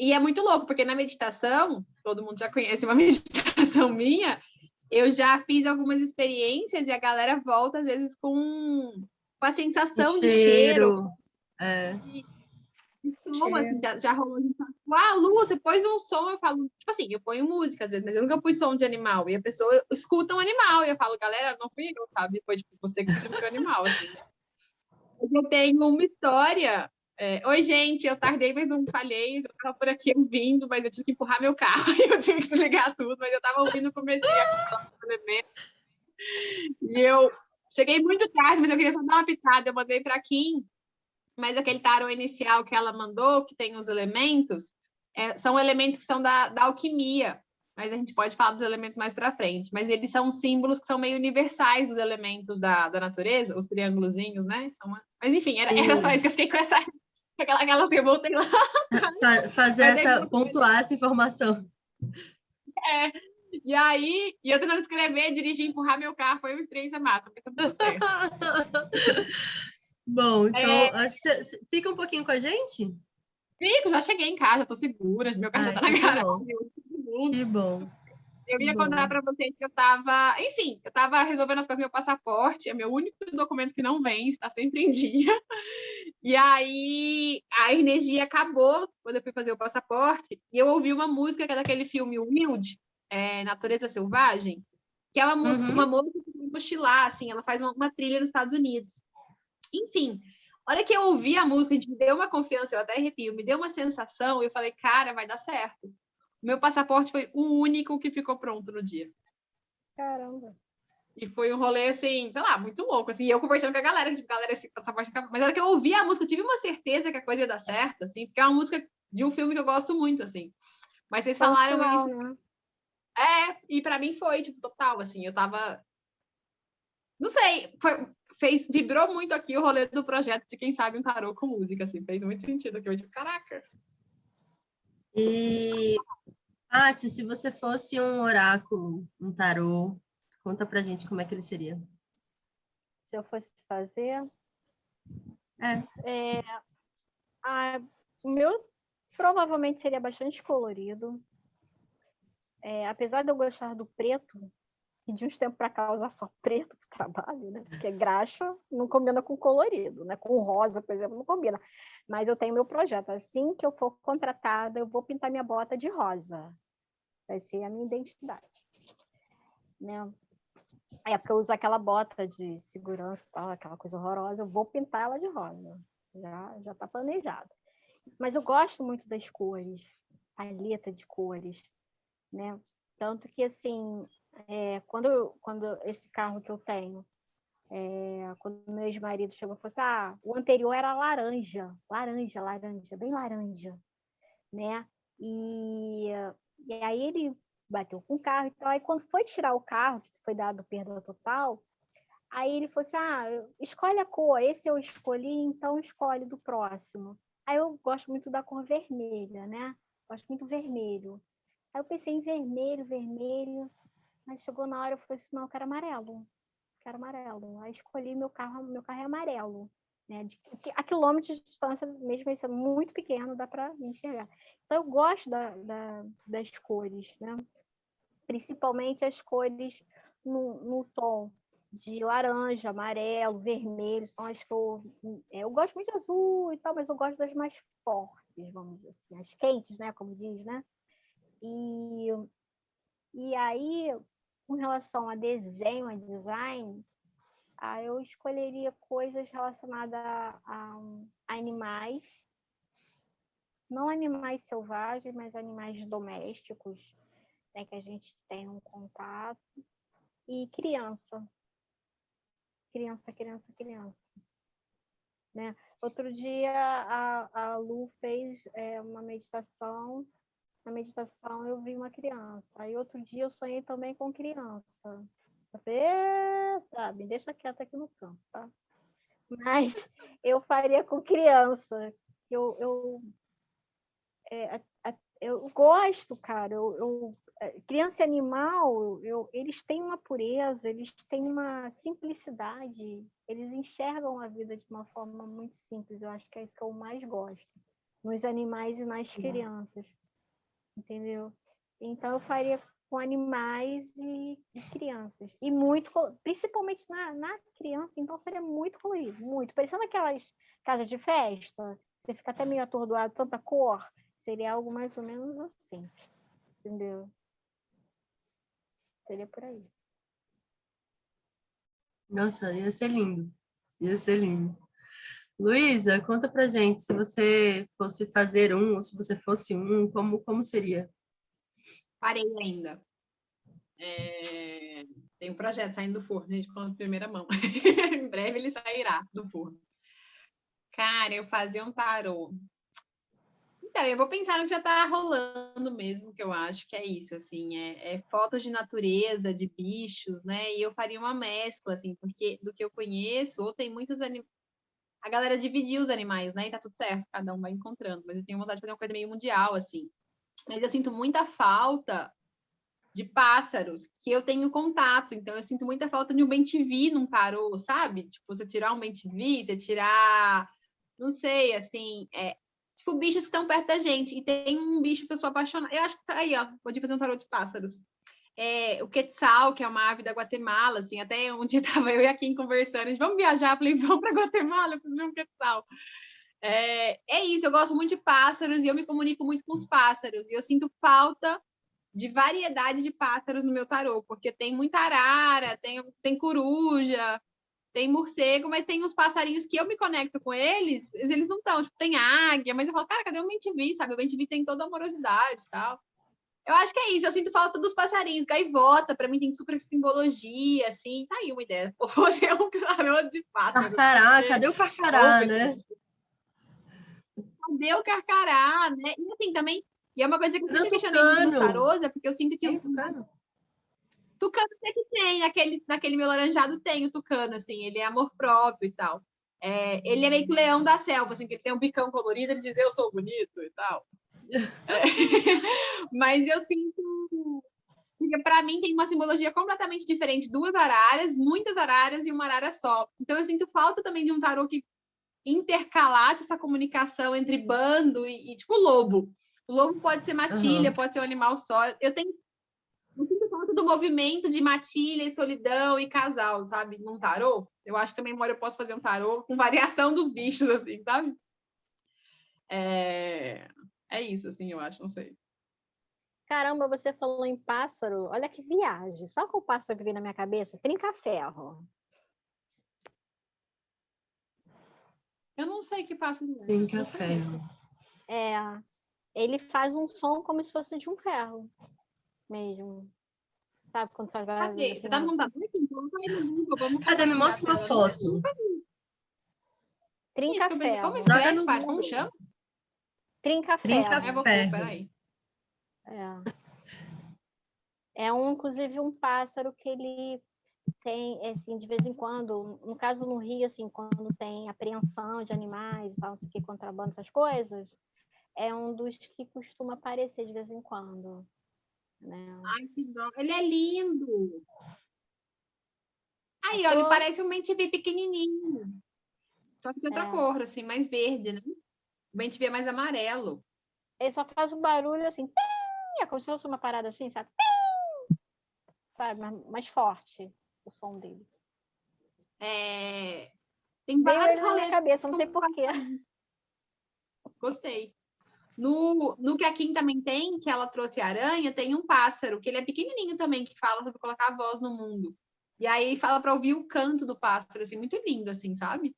E é muito louco, porque na meditação, todo mundo já conhece uma meditação minha, eu já fiz algumas experiências e a galera volta, às vezes, com a sensação de cheiro. Som, assim, já rolou, a gente fala, Lu, você pôs um som, eu falo, tipo assim, eu ponho música às vezes, mas eu nunca pus som de animal, e a pessoa escuta um animal, e eu falo, galera, não fui eu, sabe? Foi tipo, você que tive o animal, assim. Eu tenho uma história, oi gente, eu tardei, mas não falhei, eu tava por aqui ouvindo, mas eu tive que empurrar meu carro, e eu tive que desligar tudo, mas eu tava ouvindo, comecei a e eu cheguei muito tarde, mas eu queria só dar uma pitada, eu mandei pra Kim, mas aquele tarô inicial que ela mandou, que tem os elementos, são elementos que são da alquimia, mas a gente pode falar dos elementos mais para frente, mas eles são símbolos que são meio universais dos elementos da natureza, os triângulozinhos, né? Mas enfim, era só isso que eu fiquei com aquela que eu voltei lá. Pontuar essa informação. E aí, eu tentando escrever, dirigir, empurrar meu carro, foi uma experiência massa, porque tá tudo certo. Bom, então, fica um pouquinho com a gente? Fico, já cheguei em casa, tô segura, meu carro já tá na garagem. Que bom. Eu ia contar para vocês que eu tava resolvendo as coisas do meu passaporte, é meu único documento que não vem, está sempre em dia. E aí a energia acabou quando eu fui fazer o passaporte, e eu ouvi uma música que é daquele filme Wild, Natureza Selvagem, que é uma música que vai mochilar, assim, ela faz uma trilha nos Estados Unidos. Enfim, a hora que eu ouvi a música, a gente me deu uma confiança, eu até arrepio, me deu uma sensação, eu falei, cara, vai dar certo. Meu passaporte foi o único que ficou pronto no dia. Caramba. E foi um rolê, assim, sei lá, muito louco, assim, e eu conversando com a galera, tipo, galera, esse passaporte acabou. Mas na hora que eu ouvi a música, eu tive uma certeza que a coisa ia dar certo, assim, porque é uma música de um filme que eu gosto muito, assim. Mas vocês falaram isso. Né? E pra mim foi, tipo, total, assim, eu tava... Não sei, vibrou muito aqui o rolê do projeto de quem sabe um tarô com música, assim, fez muito sentido aqui, eu tipo, caraca. E, Paty, se você fosse um oráculo, um tarô, conta pra gente como é que ele seria. Se eu fosse fazer... O meu provavelmente seria bastante colorido. Apesar de eu gostar do preto, e de uns tempos para cá usar só preto para o trabalho, né? Porque graxa não combina com colorido, né? Com rosa, por exemplo, não combina. Mas eu tenho meu projeto. Assim que eu for contratada, eu vou pintar minha bota de rosa. Vai ser a minha identidade. Né? Porque eu uso aquela bota de segurança, tal, aquela coisa horrorosa, eu vou pintar ela de rosa. Já está planejado. Mas eu gosto muito das cores, paleta de cores, né? Tanto que, assim, quando esse carro que eu tenho, quando meu ex-marido chegou e falou assim, o anterior era laranja, bem laranja, né? E aí ele bateu com o carro e tal. Aí quando foi tirar o carro, que foi dado perda total, aí ele falou assim, escolhe a cor, esse eu escolhi, então escolhe do próximo. Aí eu gosto muito da cor vermelha, né? Gosto muito do vermelho. Aí eu pensei em vermelho, mas chegou na hora eu falei assim, não, eu quero amarelo. Aí escolhi meu carro é amarelo, né? A quilômetros de distância, mesmo isso é muito pequeno, dá para enxergar. Então eu gosto das cores, né? Principalmente as cores no tom de laranja, amarelo, vermelho, são as que eu gosto muito de azul e tal, mas eu gosto das mais fortes, vamos dizer assim, as quentes, né, como diz, né? E aí, com relação a desenho, a design, eu escolheria coisas relacionadas a animais, não animais selvagens, mas animais domésticos, né, que a gente tem um contato, e criança, né? Outro dia a Lu fez uma meditação. Na meditação eu vi uma criança. Aí outro dia eu sonhei também com criança. Eu falei, eita, me deixa quieta aqui no canto, tá? Mas eu faria com criança. Eu gosto, cara. Criança e animal, eles têm uma pureza, eles têm uma simplicidade, eles enxergam a vida de uma forma muito simples. Eu acho que é isso que eu mais gosto, nos animais e nas crianças, entendeu? Então, eu faria com animais e crianças. E muito, principalmente na criança, então eu faria muito colorido, muito. Parecendo aquelas casas de festa, você fica até meio atordoado, tanta cor, seria algo mais ou menos assim, entendeu? Seria por aí. Nossa, ia ser lindo. Ia ser lindo. Luísa, conta pra gente, se você fosse fazer um, ou se você fosse um, como seria? Parei ainda. Tem um projeto saindo do forno, a gente conta em primeira mão. Em breve ele sairá do forno. Cara, eu fazia um tarô. Então, eu vou pensar no que já está rolando mesmo, que eu acho que é isso, assim, fotos de natureza, de bichos, né? E eu faria uma mescla, assim, porque do que eu conheço, ou tem muitos animais. A galera dividiu os animais, né? E tá tudo certo, cada um vai encontrando. Mas eu tenho vontade de fazer uma coisa meio mundial, assim. Mas eu sinto muita falta de pássaros que eu tenho contato. Então, eu sinto muita falta de um bem-te-vi num tarô, sabe? Tipo, você tirar um bem-te-vi, você tirar, não sei, assim, tipo, bichos que estão perto da gente. E tem um bicho que eu sou apaixonada. Eu acho que aí, ó, pode fazer um tarô de pássaros. O Quetzal, que é uma ave da Guatemala, assim, até um dia tava eu e a Kim conversando, a gente, vamos viajar, eu falei, vamos para Guatemala, eu preciso ver um Quetzal. É isso, eu gosto muito de pássaros e eu me comunico muito com os pássaros, e eu sinto falta de variedade de pássaros no meu tarô, porque tem muita arara, tem coruja, tem morcego, mas tem uns passarinhos que eu me conecto com eles não estão, tipo, tem águia, mas eu falo, cara, cadê o bem-te-vi, sabe? O bem-te-vi tem toda a amorosidade e tal. Eu acho que é isso, eu sinto falta dos passarinhos. Gaivota, para mim, tem super simbologia, assim. Tá aí uma ideia. Vou fazer um tarô de pássaros. Carcará, cadê o carcará, né? Cadê o carcará, né? E assim, também, e é uma coisa que eu Cadê o sempre questionei muito nos tucano? tarôs, é porque eu sinto que Tem tucano? tucano até que tem, naquele meu laranjado tem o tucano, assim, ele é amor próprio e tal. Ele é meio que o leão da selva, assim, que ele tem um bicão colorido, ele diz, eu sou bonito e tal. Mas eu sinto porque para mim tem uma simbologia completamente diferente, duas araras, muitas araras e uma arara só. Então eu sinto falta também de um tarô que intercalasse essa comunicação entre bando e tipo lobo. O lobo pode ser matilha, pode ser um animal só. Eu sinto falta do movimento de matilha e solidão e casal, sabe? Num tarô. Eu acho que também eu posso fazer um tarô com variação dos bichos, assim, sabe? É isso, assim, eu acho, não sei. Caramba, você falou em pássaro. Olha que viagem. Só com o pássaro que veio na minha cabeça, trinca-ferro. Eu não sei que pássaro é. Trinca-ferro. Ele faz um som como se fosse de um ferro. mesmo. Sabe quando faz Cadê? barulho Você assim? tá no computador aqui? Coloca aí no Google, vamos Cadê? Me compartilhar mostra a uma tela. foto. Trinca Como ferro. Joga escreve, no Paty? Como Google. chama? Trinca Trinca ferro. Eu vou pôr, ferro. peraí. Inclusive um pássaro que ele tem, assim, de vez em quando, no caso no Rio, assim, quando tem apreensão de animais, tal, não sei o que, contrabando, essas coisas, é um dos que costuma aparecer de vez em quando, né? Ai, que dó. Ele é lindo. Aí, ó, ele Achou? parece um bem-te-vi pequenininho. Só que de outra É. cor, assim, mais verde, né? O bem-te-vi é mais amarelo. Ele só faz um barulho assim, tim! É como se fosse uma parada assim, sabe? Tim! Sabe? Mais forte o som dele. Tem Veio vários ele na minha rolês. cabeça, não sei porquê. Gostei. No que a Kim também tem, que ela trouxe aranha, tem um pássaro, que ele é pequenininho também, que fala sobre colocar a voz no mundo. E aí fala para ouvir o canto do pássaro, assim, muito lindo, assim, sabe?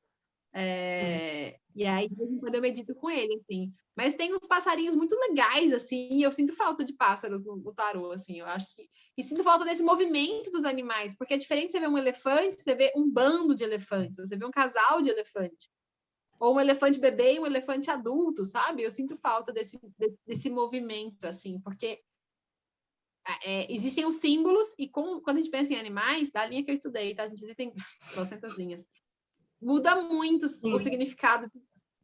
E aí, de vez em quando eu medito com ele, assim. Mas tem uns passarinhos muito legais, assim, e eu sinto falta de pássaros no tarô, assim, eu acho que... E sinto falta desse movimento dos animais, porque é diferente você ver um elefante, você vê um bando de elefantes, você vê um casal de elefante. Ou um elefante bebê e um elefante adulto, sabe? Eu sinto falta desse movimento, assim, porque existem os símbolos, e quando a gente pensa em animais, da linha que eu estudei, tá? A gente existem 200 linhas. Muda muito o significado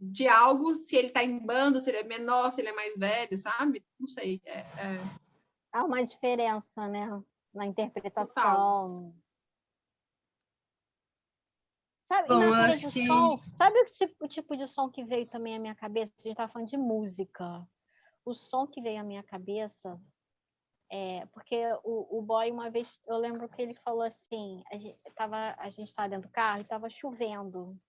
de algo, se ele está em bando, se ele é menor, se ele é mais velho, sabe? Não sei. Há uma diferença, né? Na interpretação. Total. Sabe, e Bom, eu natureza acho de que som? Sabe o tipo de som que veio também à minha cabeça? A gente estava falando de música. O som que veio à minha cabeça porque o boy, uma vez, eu lembro que ele falou assim, a gente estava dentro do carro e estava chovendo,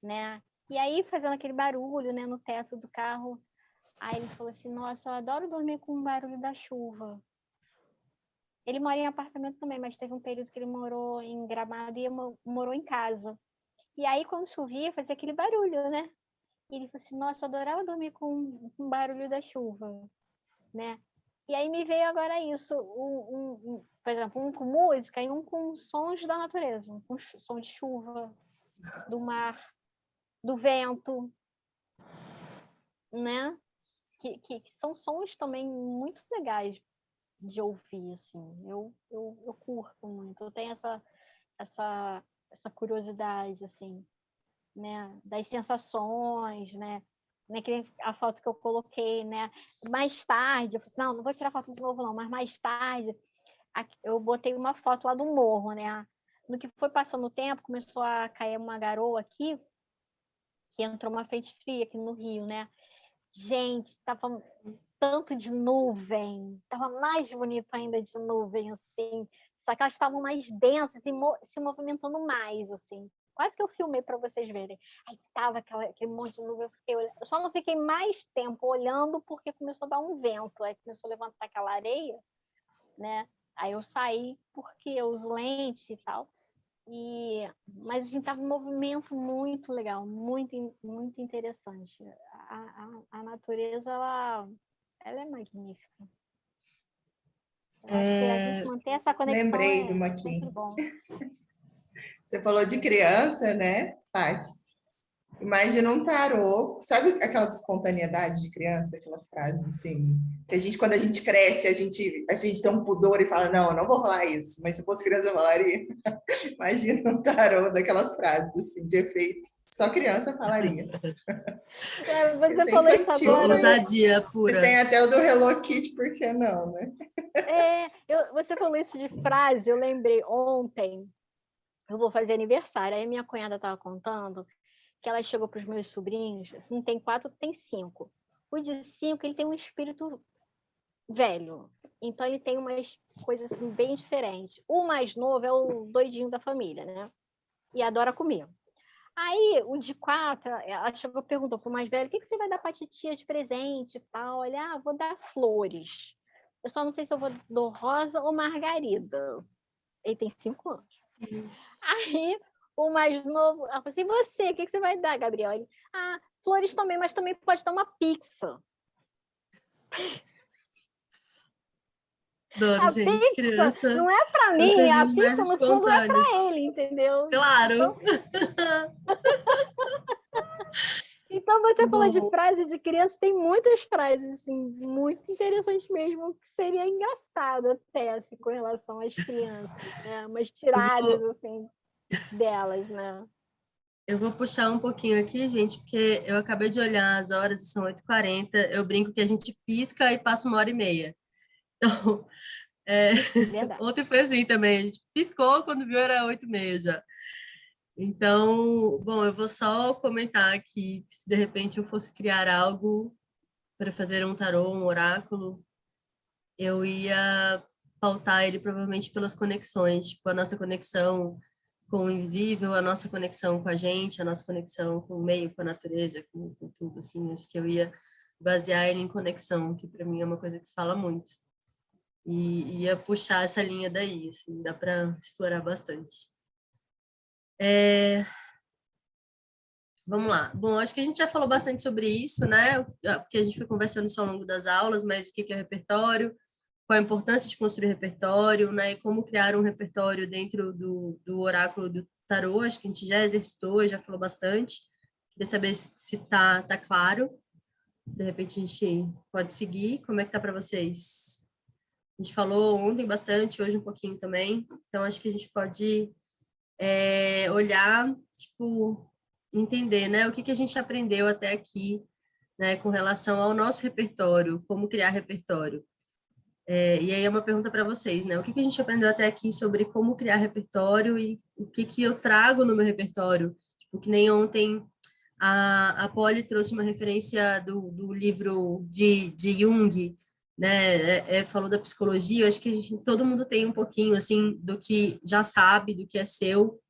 né? E aí, fazendo aquele barulho, né, no teto do carro, aí ele falou assim, nossa, eu adoro dormir com o barulho da chuva. Ele mora em apartamento também, mas teve um período que ele morou em Gramado e morou em casa. E aí, quando chovia, fazia aquele barulho, né? E ele falou assim, nossa, eu adorava dormir com o barulho da chuva, né? E aí me veio agora isso, por exemplo, um com música e um com sons da natureza, com som de chuva, do mar, do vento, né? Que são sons também muito legais de ouvir, assim. Eu curto muito, eu tenho essa curiosidade, assim, né? Das sensações, né? A foto que eu coloquei, né? Mais tarde, eu falei, não vou tirar foto de novo, não, mas mais tarde eu botei uma foto lá do morro, né? No que foi passando o tempo, começou a cair uma garoa aqui, que entrou uma frente fria aqui no Rio, né? Gente, tava tanto de nuvem, tava mais bonito ainda de nuvem, assim. Só que elas estavam mais densas e se movimentando mais, assim. Quase que eu filmei para vocês verem. Aí tava aquele monte de nuvem. Eu só não fiquei mais tempo olhando porque começou a dar um vento. Aí começou a levantar aquela areia, né? Aí eu saí porque eu uso lente e tal. Mas assim, tava um movimento muito legal, muito, muito interessante. A natureza, ela é magnífica. Eu acho que a gente manter essa conexão Lembrei de uma é aqui. sempre bom. Você falou de criança, né, Paty? Imagina um tarô, sabe aquelas espontaneidades de criança, aquelas frases assim, que quando a gente cresce, a gente tem um pudor e fala, não, eu não vou falar isso, mas se eu fosse criança eu falaria. Imagina um tarô daquelas frases assim, de efeito, só criança falaria. Você Isso é falou isso infantil, agora. ousadia Se pura. tem até o do Hello Kitty, por que não, né? Você falou isso de frase, eu lembrei ontem, eu vou fazer aniversário, aí minha cunhada estava contando que ela chegou para os meus sobrinhos, um tem 4, tem 5. O de 5, ele tem um espírito velho, então ele tem umas coisas assim, bem diferentes. O mais novo é o doidinho da família, né? E adora comer. Aí, o de 4, ela chegou e perguntou para o mais velho, o que você vai dar para a titia de presente e tal? Olha, vou dar flores. Eu só não sei se eu dou rosa ou margarida. Ele tem 5 anos. Aí, o mais novo, ela falou assim, você, o que você vai dar, Gabriel? Ele, flores também, mas também pode dar uma pizza. Adoro, A gente, pizza criança. não é para Os mim, a desenhos mais pizza no fundo é espontâneos. para ele, entendeu? Claro. Então, você falou de Bom, frases de criança, tem muitas frases, assim, muito interessantes mesmo, que seria engraçado até, assim, com relação às crianças, né? Umas eu tiradas, vou, assim, delas, né? eu vou puxar um pouquinho aqui, gente, porque eu acabei de olhar as horas e são 8h40. Eu brinco que a gente pisca e passa 1h30. Então, é, Verdade. ontem foi assim também. A gente piscou, quando viu era 8h30 já. Então, bom, eu vou só comentar aqui que se de repente eu fosse criar algo para fazer um tarô, um oráculo, eu ia pautar ele provavelmente pelas conexões, tipo a nossa conexão com o invisível, a nossa conexão com a gente, a nossa conexão com o meio, com a natureza, com tudo, assim. Acho que eu ia basear ele em conexão, que para mim é uma coisa que fala muito. E ia puxar essa linha daí, assim, dá para explorar bastante. Vamos lá. Bom, acho que a gente já falou bastante sobre isso, né? Porque a gente foi conversando só ao longo das aulas, mas o que é repertório, qual a importância de construir repertório, né? E como criar um repertório dentro do oráculo do tarô. Acho que a gente já exercitou, já falou bastante. Queria saber se tá claro. Se de repente a gente pode seguir. Como é que tá para vocês? A gente falou ontem bastante, hoje um pouquinho também. Então, acho que a gente pode olhar, tipo, entender, né? O que a gente aprendeu até aqui, né? Com relação ao nosso repertório, como criar repertório. E aí é uma pergunta para vocês, né? O que a gente aprendeu até aqui sobre como criar repertório e o que eu trago no meu repertório? Tipo, que nem ontem a Polly trouxe uma referência do livro de Jung, né? Falou da psicologia. Eu acho que todo mundo tem um pouquinho, assim, do que já sabe, do que é seu,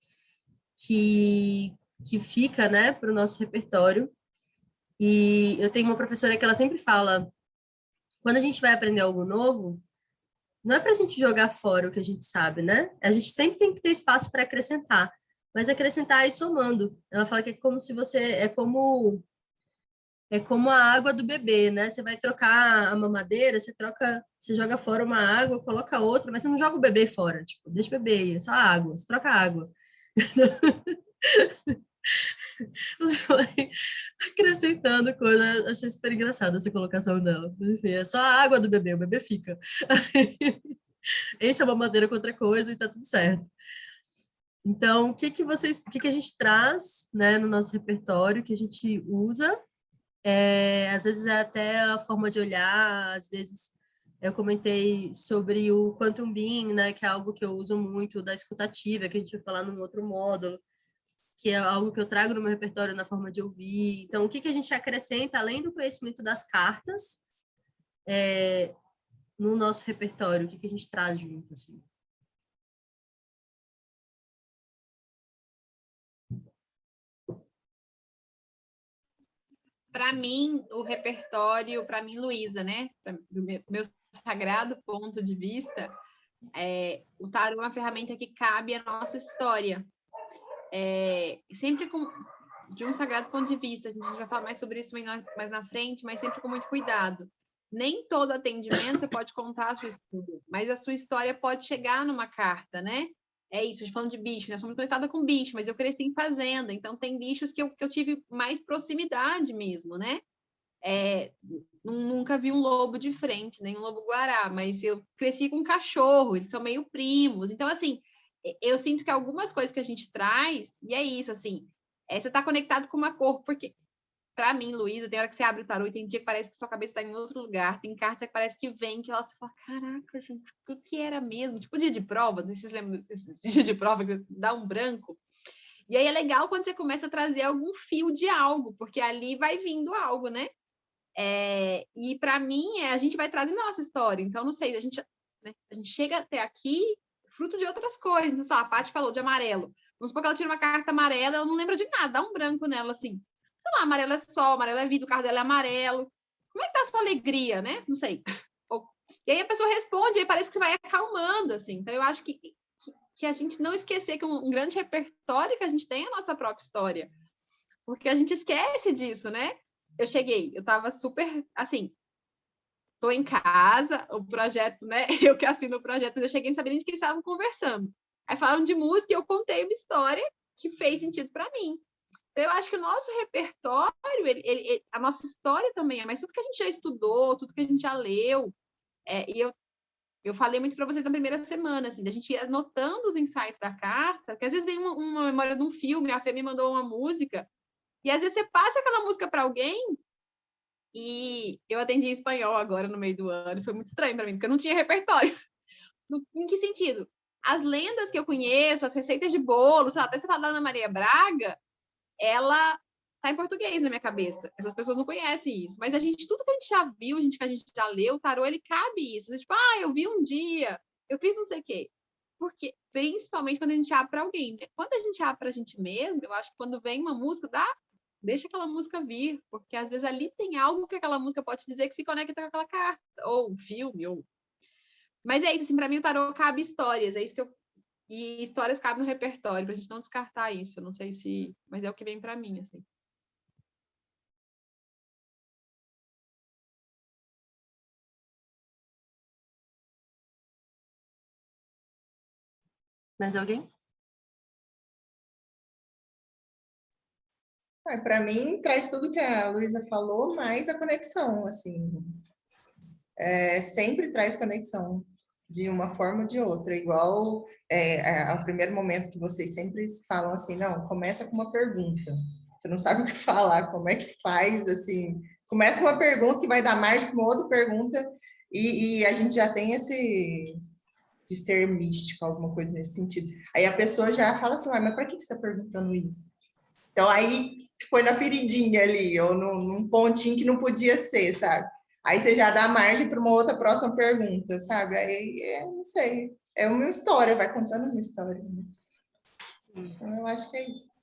que fica, né, para o nosso repertório. E eu tenho uma professora que ela sempre fala, quando a gente vai aprender algo novo, não é para a gente jogar fora o que a gente sabe, né? A gente sempre tem que ter espaço para acrescentar, mas acrescentar aí somando. Ela fala que é como se você é como a água do bebê, né? Você vai trocar a mamadeira, você joga fora uma água, coloca outra, mas você não joga o bebê fora, tipo, deixa o bebê aí, é só água, você troca a água. Você vai acrescentando coisa. Achei super engraçada essa colocação dela. Enfim, é só a água do bebê, o bebê fica. Enche a mamadeira com outra coisa e tá tudo certo. Então, o que a gente traz, né, no nosso repertório, que a gente usa, às vezes é até a forma de olhar, às vezes eu comentei sobre o Quantum Being, né, que é algo que eu uso muito, da escutativa, que a gente vai falar num outro módulo, que é algo que eu trago no meu repertório na forma de ouvir. Então, o que a gente acrescenta, além do conhecimento das cartas, no nosso repertório? O que a gente traz junto, assim? Para mim, o repertório, para mim, Luísa, né? Do meu sagrado ponto de vista, o tarô é uma ferramenta que cabe à nossa história. Sempre de um sagrado ponto de vista, a gente vai falar mais sobre isso mais na frente, mas sempre com muito cuidado. Nem todo atendimento você pode contar a sua história, mas a sua história pode chegar numa carta, né? É isso, a gente falando de bicho, né? Eu sou muito conectada com bicho, mas eu cresci em fazenda, então tem bichos que eu tive mais proximidade mesmo, né? Nunca vi um lobo de frente, nem um lobo-guará, mas eu cresci com um cachorro, eles são meio primos. Então, assim, eu sinto que algumas coisas que a gente traz, e é isso, assim, você está conectado com uma cor, porque, para mim, Luísa, tem hora que você abre o tarô e tem dia que parece que sua cabeça está em outro lugar, tem carta que parece que vem, que ela se fala, caraca, gente, o que era mesmo? Tipo dia de prova, vocês lembram desse dia de prova que você dá um branco? E aí é legal quando você começa a trazer algum fio de algo, porque ali vai vindo algo, né? E para mim, a gente vai trazendo a nossa história. Então, não sei, a gente chega até aqui fruto de outras coisas. Não sei, a Paty falou de amarelo. Vamos supor que ela tira uma carta amarela, ela não lembra de nada, dá um branco nela, assim. Sei lá, amarelo é sol, amarelo é vida, o carro dela é amarelo. Como é que tá a sua alegria, né? Não sei. E aí a pessoa responde, e parece que vai acalmando, assim. Então, eu acho que a gente não esquecer que um grande repertório que a gente tem é a nossa própria história. Porque a gente esquece disso, né? Eu cheguei, eu tava super, assim, estou em casa, o projeto, né? Eu que assino o projeto, mas eu cheguei não sabendo de que eles estavam conversando. Aí falaram de música e eu contei uma história que fez sentido para mim. Então, eu acho que o nosso repertório, a nossa história também é, mas tudo que a gente já estudou, tudo que a gente já leu, e eu falei muito para vocês na primeira semana, assim, da gente ir anotando os insights da carta, que às vezes vem uma memória de um filme, a Fê me mandou uma música, e às vezes você passa aquela música para alguém, e eu atendi em espanhol agora no meio do ano, foi muito estranho para mim, porque eu não tinha repertório. Em que sentido? As lendas que eu conheço, as receitas de bolo, sei lá, até você fala da Ana Maria Braga, ela tá em português na minha cabeça. Essas pessoas não conhecem isso. Mas tudo que a gente já viu, que a gente já leu, o tarô, ele cabe isso. Você, tipo, eu vi um dia, eu fiz não sei o quê. Porque, principalmente quando a gente abre para alguém, né? Quando a gente abre para a gente mesmo, eu acho que quando vem uma música, deixa aquela música vir, porque às vezes ali tem algo que aquela música pode te dizer que se conecta com aquela carta, ou um filme, ou... Mas é isso, assim, para mim o tarô cabe histórias, é isso que eu... E histórias cabem no repertório, pra gente não descartar isso, não sei se... Mas é o que vem para mim, assim. Mais alguém? Para mim, traz tudo que a Luísa falou, mais a conexão, assim. Sempre traz conexão, de uma forma ou de outra. Igual ao primeiro momento que vocês sempre falam assim, não, começa com uma pergunta. Você não sabe o que falar, como é que faz, assim. Começa com uma pergunta que vai dar margem para uma outra pergunta, e a gente já tem esse de ser místico, alguma coisa nesse sentido. Aí a pessoa já fala assim, mas para que você está perguntando isso? Então, aí foi na feridinha ali, ou num pontinho que não podia ser, sabe? Aí você já dá margem para uma outra próxima pergunta, sabe? Aí, não sei, é uma história, vai contando uma história. Né? Então, eu acho que é isso.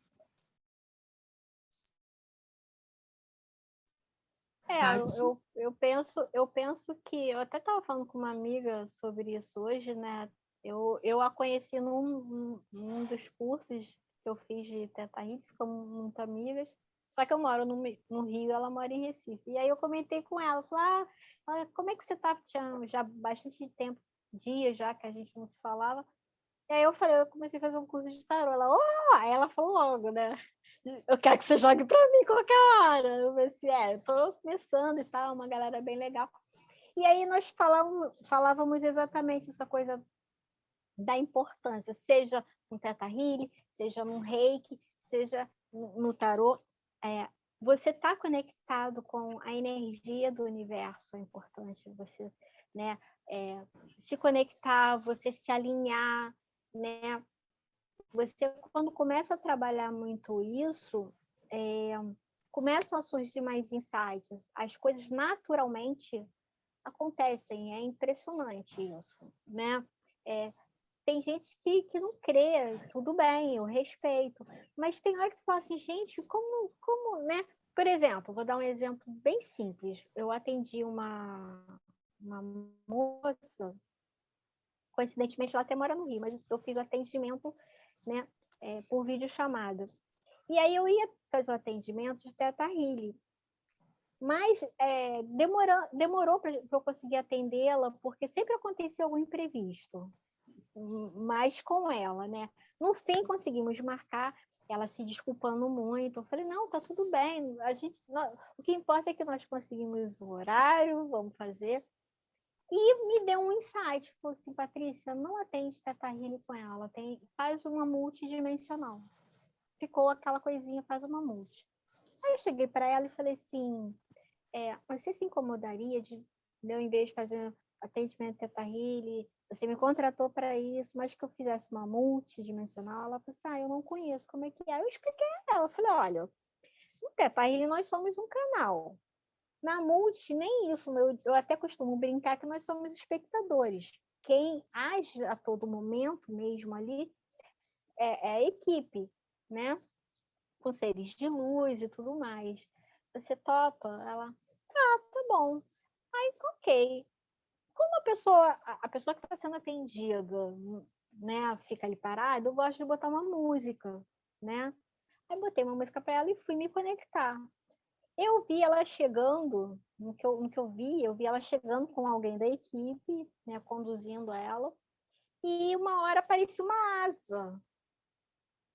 Eu penso que... Eu até estava falando com uma amiga sobre isso hoje, né? Eu a conheci num dos cursos que eu fiz de Teta Healing, ficamos muito amigas. Só que eu moro no Rio, ela mora em Recife. E aí eu comentei com ela, falei, como é que você tá? Tinha já bastante tempo, dias já que a gente não se falava. E aí eu comecei a fazer um curso de tarô. Aí ela falou logo, né? Eu quero que você jogue para mim qualquer hora. Eu falei assim, eu tô começando e tal, uma galera bem legal. E aí nós falávamos exatamente essa coisa da importância, seja no Teta Healing, seja no Reiki, seja no tarô. Você está conectado com a energia do universo, é importante você, né, se conectar, você se alinhar, né? Você, quando começa a trabalhar muito isso, começam a surgir mais insights, as coisas naturalmente acontecem, é impressionante isso, né? Tem gente que não crê, tudo bem, eu respeito, mas tem hora que você fala assim, gente, como, né? Por exemplo, vou dar um exemplo bem simples. Eu atendi uma moça, coincidentemente ela até mora no Rio, mas eu fiz o atendimento, né, por videochamada. E aí eu ia fazer o atendimento de Teta Healing, mas demorou para eu conseguir atendê-la, porque sempre acontecia algum imprevisto, mas com ela, né? No fim, conseguimos marcar, ela se desculpando muito. Eu falei, não, tá tudo bem, o que importa é que nós conseguimos o horário, vamos fazer. E me deu um insight, falou assim, Patrícia, não atende Teta Healing com ela, faz uma multidimensional. Ficou aquela coisinha, faz uma multi. Aí eu cheguei para ela e falei assim, você se incomodaria de eu, em vez de fazer atendimento Teta Healing, você me contratou para isso, mas que eu fizesse uma multidimensional? Ela falou assim, eu não conheço, como é que é? Eu expliquei a ela, eu falei, olha, no Teta Healing nós somos um canal. Na multi, nem isso, eu até costumo brincar que nós somos espectadores. Quem age a todo momento mesmo ali é a equipe, né? Com seres de luz e tudo mais. Você topa? Ela, tá bom. Aí, ok. Como a pessoa que está sendo atendida, né, fica ali parada, eu gosto de botar uma música, né? Aí botei uma música para ela e fui me conectar. Eu vi ela chegando, no que eu vi ela chegando com alguém da equipe, né, conduzindo ela, e uma hora aparecia uma asa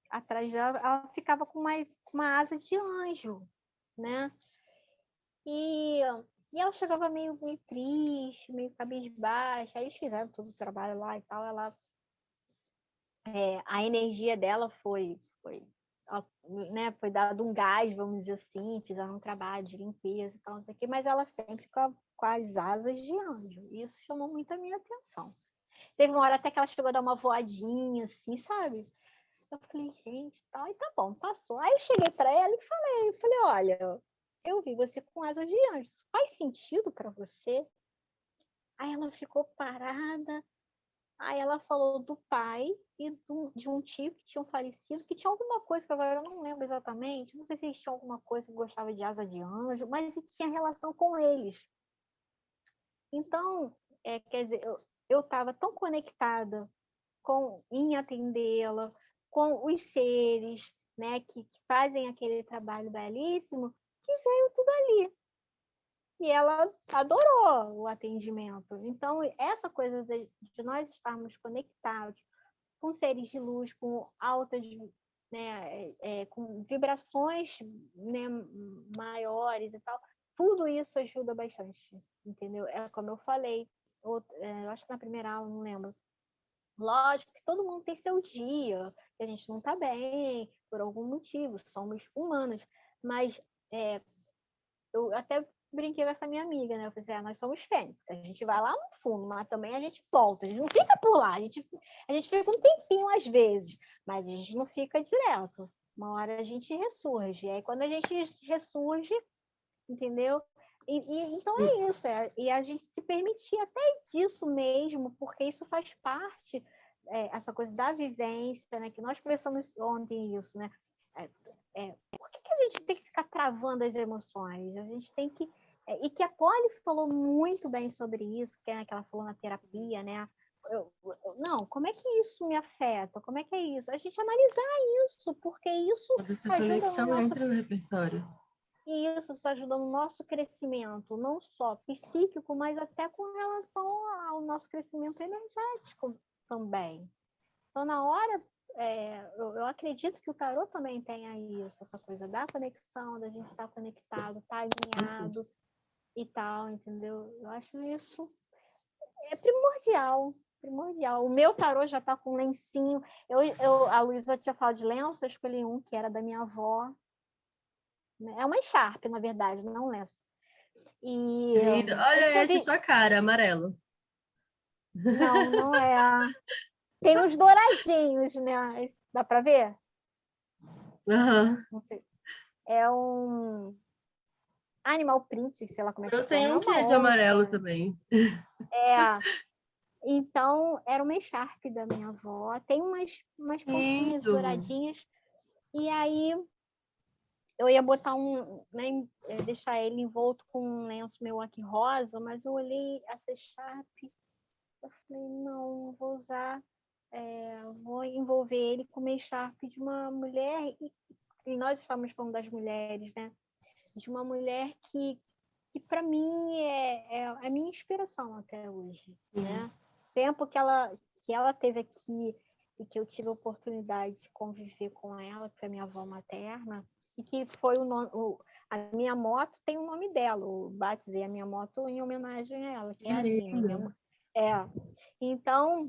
atrás dela, ela ficava com uma asa de anjo, né? E, e ela chegava meio triste, meio cabisbaixa. Aí eles fizeram todo o trabalho lá e tal. A energia dela né, foi dado um gás, vamos dizer assim, fizeram um trabalho de limpeza e tal, não sei o quê, mas ela sempre com as asas de anjo. E isso chamou muito a minha atenção. Teve uma hora até que ela chegou a dar uma voadinha, assim, sabe? Eu falei, gente, tal, e tá bom, passou. Aí eu cheguei para ela e falei, olha, eu vi você com asas de anjo, faz sentido para você? Aí ela ficou parada, aí ela falou do pai e de um tio que tinham falecido, que tinha alguma coisa, que agora eu não lembro exatamente, não sei se eles tinham alguma coisa que gostava de asa de anjo, mas tinha relação com eles. Então, quer dizer, eu estava tão conectada em atendê-la, com os seres, né, que fazem aquele trabalho belíssimo, que veio tudo ali. E ela adorou o atendimento. Então, essa coisa de nós estarmos conectados com seres de luz, com altas, né, com vibrações, né, maiores e tal, tudo isso ajuda bastante, entendeu? É como eu falei, eu acho que na primeira aula, não lembro. Lógico que todo mundo tem seu dia, que a gente não está bem, por algum motivo, somos humanos, mas eu até brinquei com essa minha amiga, né? Eu falei assim, nós somos fênix, a gente vai lá no fundo, mas também a gente volta, a gente não fica por lá, a gente fica um tempinho às vezes, mas a gente não fica direto. Uma hora a gente ressurge, e aí quando a gente ressurge, entendeu? Então é isso, e a gente se permitir até disso mesmo, porque isso faz parte, essa coisa da vivência, né? Que nós conversamos ontem isso, né? Por que a gente tem que ficar travando as emoções? A gente tem que... e que a Polly falou muito bem sobre isso, que ela falou na terapia, né? Não, como é que isso me afeta? Como é que é isso? A gente analisar isso, porque isso Toda essa ajuda no conexão nosso... entra no repertório. E isso ajuda no nosso crescimento, não só psíquico, mas até com relação ao nosso crescimento energético também. Então, na hora, eu acredito que o tarô também tenha isso, essa coisa da conexão, da gente estar conectado, estar alinhado e tal, entendeu? Eu acho isso primordial. Primordial. O meu tarô já está com um lencinho. A Luísa tinha falado de lenço, eu escolhi um que era da minha avó. É uma echarpe, na verdade, não um lenço. E Lindo. eu Olha tinha esse sua cara, amarelo. Não é. Tem uns douradinhos, né? Dá para ver? Uhum. Não sei. É um animal print, sei lá como é que Eu chama. tenho É um que uma é de amarelo onça. também. Então, era uma echarpe da minha avó. Tem umas pontinhas Lindo. douradinhas. E aí, eu ia botar né, deixar ele envolto com um lenço meu aqui rosa, mas eu olhei essa echarpe. Eu falei, não vou usar, vou envolver ele com uma echarpe de uma mulher, e nós estamos falando das mulheres, né? De uma mulher que para mim é a minha inspiração até hoje, né? Tempo que ela teve aqui e que eu tive a oportunidade de conviver com ela, que foi a minha avó materna, e que foi a minha moto tem o nome dela, eu batizei a minha moto em homenagem a ela, que é a Aline. Então,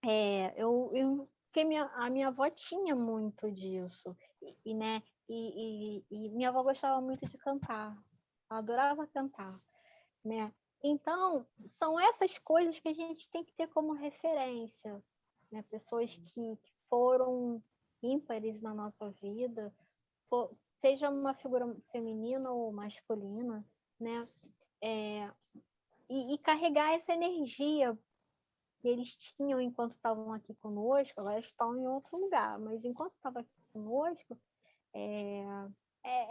porque a minha avó tinha muito disso, né? E minha avó gostava muito de cantar, ela adorava cantar, né? Então, são essas coisas que a gente tem que ter como referência, né? Pessoas que foram ímpares na nossa vida, seja uma figura feminina ou masculina, né? E carregar essa energia que eles tinham enquanto estavam aqui conosco, agora estão em outro lugar, mas enquanto estavam aqui conosco,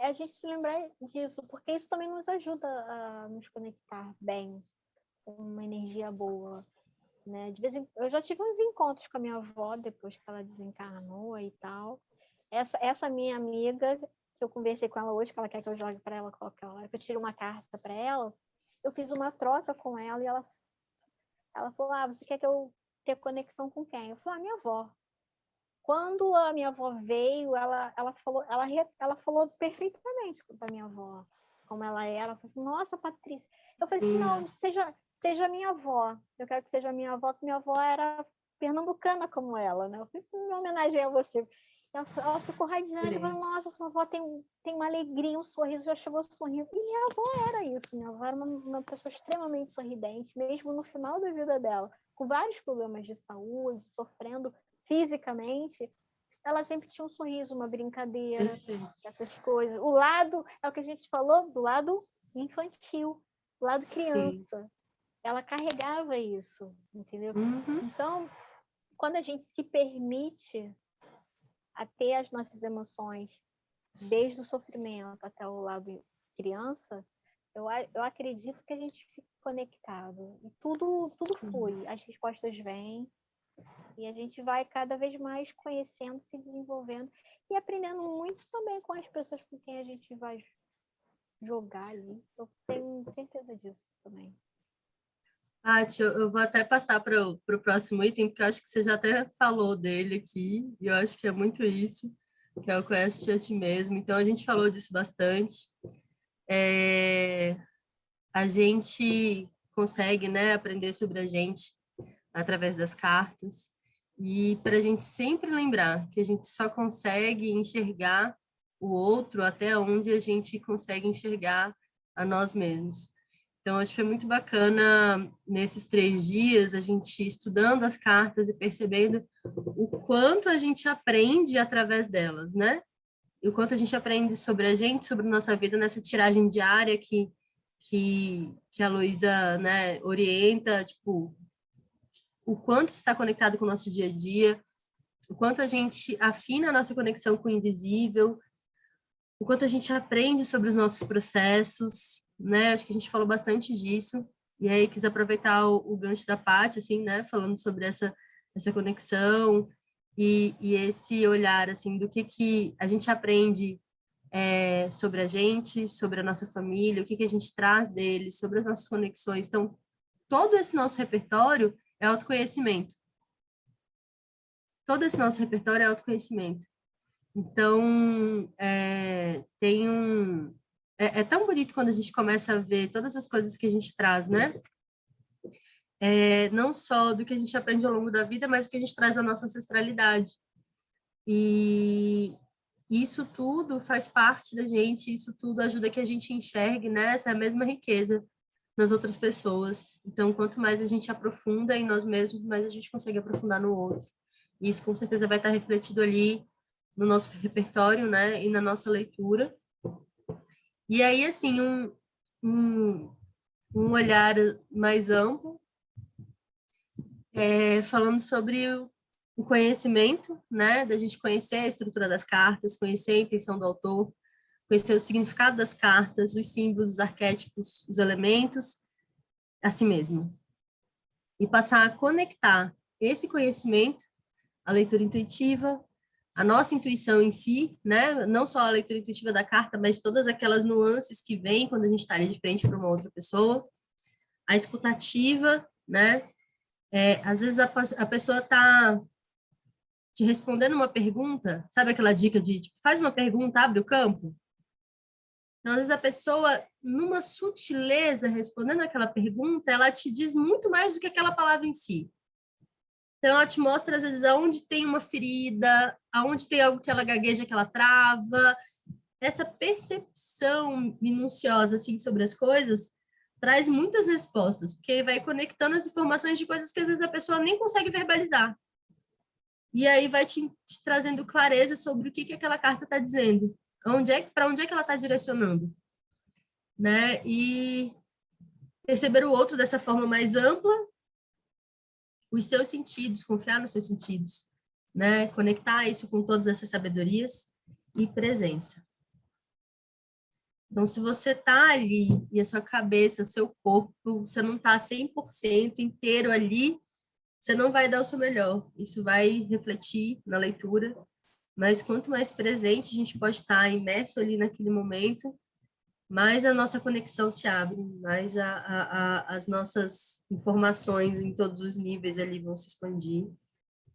a gente se lembrar disso, porque isso também nos ajuda a nos conectar bem, com uma energia boa, né? De vez em eu já tive uns encontros com a minha avó depois que ela desencarnou e tal. Essa minha amiga, que eu conversei com ela hoje, que ela quer que eu jogue para ela qualquer hora, que eu tiro uma carta para ela, eu fiz uma troca com ela e ela falou, você quer que eu tenha conexão com quem? Eu falei, minha avó. Quando a minha avó veio, ela falou perfeitamente da minha avó, como ela é. Ela falou assim, nossa, Patrícia. Eu falei assim, não, seja minha avó. Eu quero que seja minha avó, porque minha avó era pernambucana como ela, né? Eu falei, em homenagem a você. Ela ficou radiante, falou, nossa, sua avó tem uma alegria, um sorriso, já chegou sorrindo. E minha avó era isso, minha avó era uma pessoa extremamente sorridente, mesmo no final da vida dela, com vários problemas de saúde, sofrendo fisicamente, ela sempre tinha um sorriso, uma brincadeira, essas coisas. O lado, é o que a gente falou, do lado infantil, do lado criança. Sim. Ela carregava isso, entendeu? Então, quando a gente se permite a ter as nossas emoções, desde o sofrimento até o lado criança, eu acredito que a gente fica conectado. E tudo flui, as respostas vêm, e a gente vai cada vez mais conhecendo, se desenvolvendo e aprendendo muito também com as pessoas com quem a gente vai jogar ali. Eu tenho certeza disso também. Paty, eu vou até passar para o próximo item, porque eu acho que você já até falou dele aqui, e eu acho que é muito isso, que é o Conhece-te a ti mesmo. Então, a gente falou disso bastante. A gente consegue, né, aprender sobre a gente através das cartas, e para a gente sempre lembrar que a gente só consegue enxergar o outro até onde a gente consegue enxergar a nós mesmos. Então, acho que foi muito bacana, nesses 3 dias, a gente estudando as cartas e percebendo o quanto a gente aprende através delas, né? E o quanto a gente aprende sobre a gente, sobre a nossa vida, nessa tiragem diária que a Luísa, né, orienta, tipo, o quanto está conectado com o nosso dia a dia, o quanto a gente afina a nossa conexão com o invisível, o quanto a gente aprende sobre os nossos processos, né? Acho que a gente falou bastante disso. E aí quis aproveitar o gancho da Paty, assim, né? Falando sobre essa conexão e esse olhar, assim, do que a gente aprende sobre a gente, sobre a nossa família, o que a gente traz deles, sobre as nossas conexões. Então, todo esse nosso repertório é autoconhecimento. Todo esse nosso repertório é autoconhecimento. Então, é tão bonito quando a gente começa a ver todas as coisas que a gente traz, né? Não só do que a gente aprende ao longo da vida, mas o que a gente traz da nossa ancestralidade. E isso tudo faz parte da gente, isso tudo ajuda que a gente enxergue, né, essa mesma riqueza nas outras pessoas. Então, quanto mais a gente aprofunda em nós mesmos, mais a gente consegue aprofundar no outro. E isso, com certeza, vai estar refletido ali no nosso repertório, né, e na nossa leitura. E aí, assim, um olhar mais amplo, falando sobre o conhecimento, né, da gente conhecer a estrutura das cartas, conhecer a intenção do autor, conhecer o significado das cartas, os símbolos, os arquétipos, os elementos, a si mesmo. E passar a conectar esse conhecimento à leitura intuitiva, a nossa intuição em si, né? Não só a leitura intuitiva da carta, mas todas aquelas nuances que vêm quando a gente está ali de frente para uma outra pessoa, a escutativa, né? Às vezes a pessoa está te respondendo uma pergunta, sabe aquela dica de tipo, faz uma pergunta, abre o campo? Então, às vezes a pessoa, numa sutileza, respondendo aquela pergunta, ela te diz muito mais do que aquela palavra em si. Então, ela te mostra, às vezes, aonde tem uma ferida, aonde tem algo que ela gagueja, que ela trava. Essa percepção minuciosa, assim, sobre as coisas, traz muitas respostas, porque vai conectando as informações de coisas que, às vezes, a pessoa nem consegue verbalizar. E aí vai te trazendo clareza sobre o que aquela carta está dizendo. Para onde é que ela está direcionando. Né? E perceber o outro dessa forma mais ampla, os seus sentidos, confiar nos seus sentidos, né? Conectar isso com todas essas sabedorias e presença. Então, se você está ali e a sua cabeça, seu corpo, você não está 100% inteiro ali, você não vai dar o seu melhor. Isso vai refletir na leitura mas quanto mais presente a gente pode estar imerso ali naquele momento, mais a nossa conexão se abre, mais as nossas informações em todos os níveis ali vão se expandir.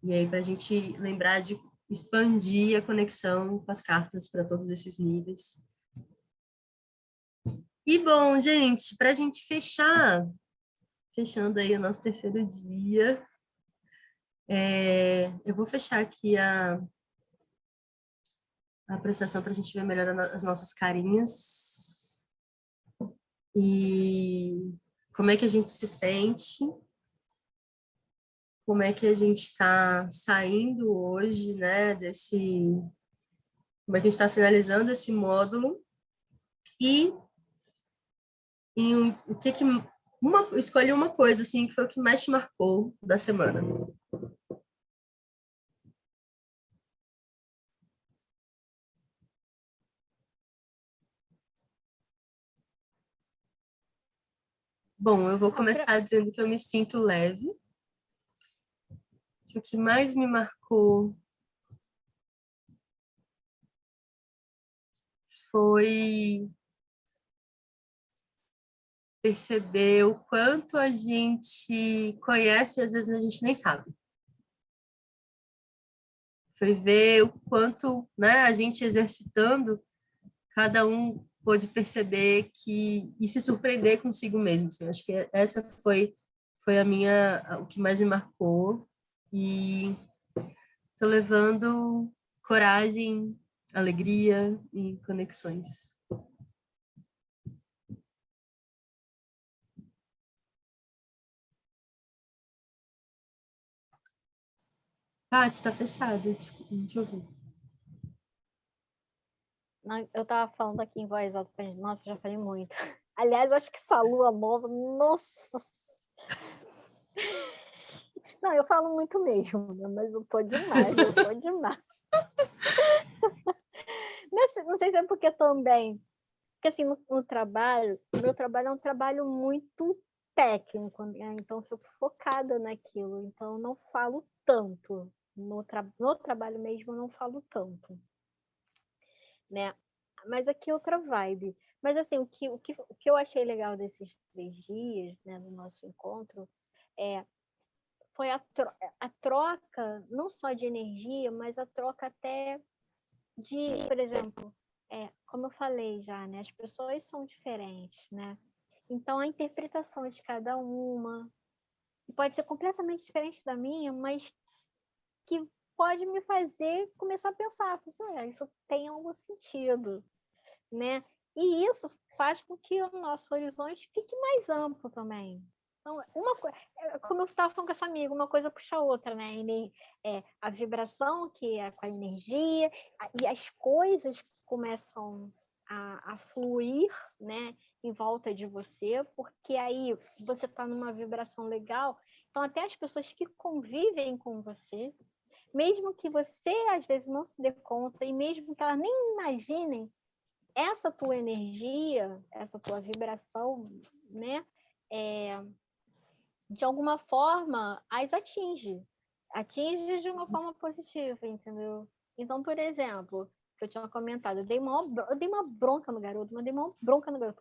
E aí, para a gente lembrar de expandir a conexão com as cartas para todos esses níveis. E bom, gente, para a gente fechando aí o nosso terceiro dia, eu vou fechar aqui a apresentação para a gente ver melhor as nossas carinhas e como é que a gente se sente, como é que a gente está saindo hoje, né, como é que a gente está finalizando esse módulo e o que escolhi uma coisa assim que foi o que mais te marcou da semana. Bom, eu vou começar dizendo que eu me sinto leve, que o que mais me marcou foi perceber o quanto a gente conhece e às vezes a gente nem sabe. Foi ver o quanto, né, a gente exercitando, cada um pôde perceber e se surpreender consigo mesmo. Assim. Acho que essa foi o que mais me marcou. E estou levando coragem, alegria e conexões. Paty, está fechado. Desculpa, não te ouvi. Eu estava falando aqui em voz alta, nossa, já falei muito. Aliás, acho que essa lua nova, nossa! Não, eu falo muito mesmo, mas eu tô demais. Não sei se é porque também, porque assim, no trabalho, o meu trabalho é um trabalho muito técnico, né? Então eu fico focada naquilo, então eu não falo tanto. No trabalho mesmo eu não falo tanto, né? Mas aqui é outra vibe. Mas assim, o que eu achei legal desses 3 dias, né, do nosso encontro, foi a troca, não só de energia, mas a troca até de, por exemplo, como eu falei já, né, as pessoas são diferentes, né? Então a interpretação de cada uma pode ser completamente diferente da minha, mas que pode me fazer começar a pensar, isso tem algum sentido, né? E isso faz com que o nosso horizonte fique mais amplo também. Então, como eu estava falando com essa amiga, uma coisa puxa a outra, né? A vibração, que é com a energia, e as coisas começam a fluir, né, em volta de você, porque aí você está numa vibração legal. Então, até as pessoas que convivem com você, mesmo que você, às vezes, não se dê conta, e mesmo que elas nem imaginem, essa tua energia, essa tua vibração, né, de alguma forma, as atinge de uma forma positiva, entendeu? Então, por exemplo, que eu tinha comentado, eu dei uma bronca no garoto,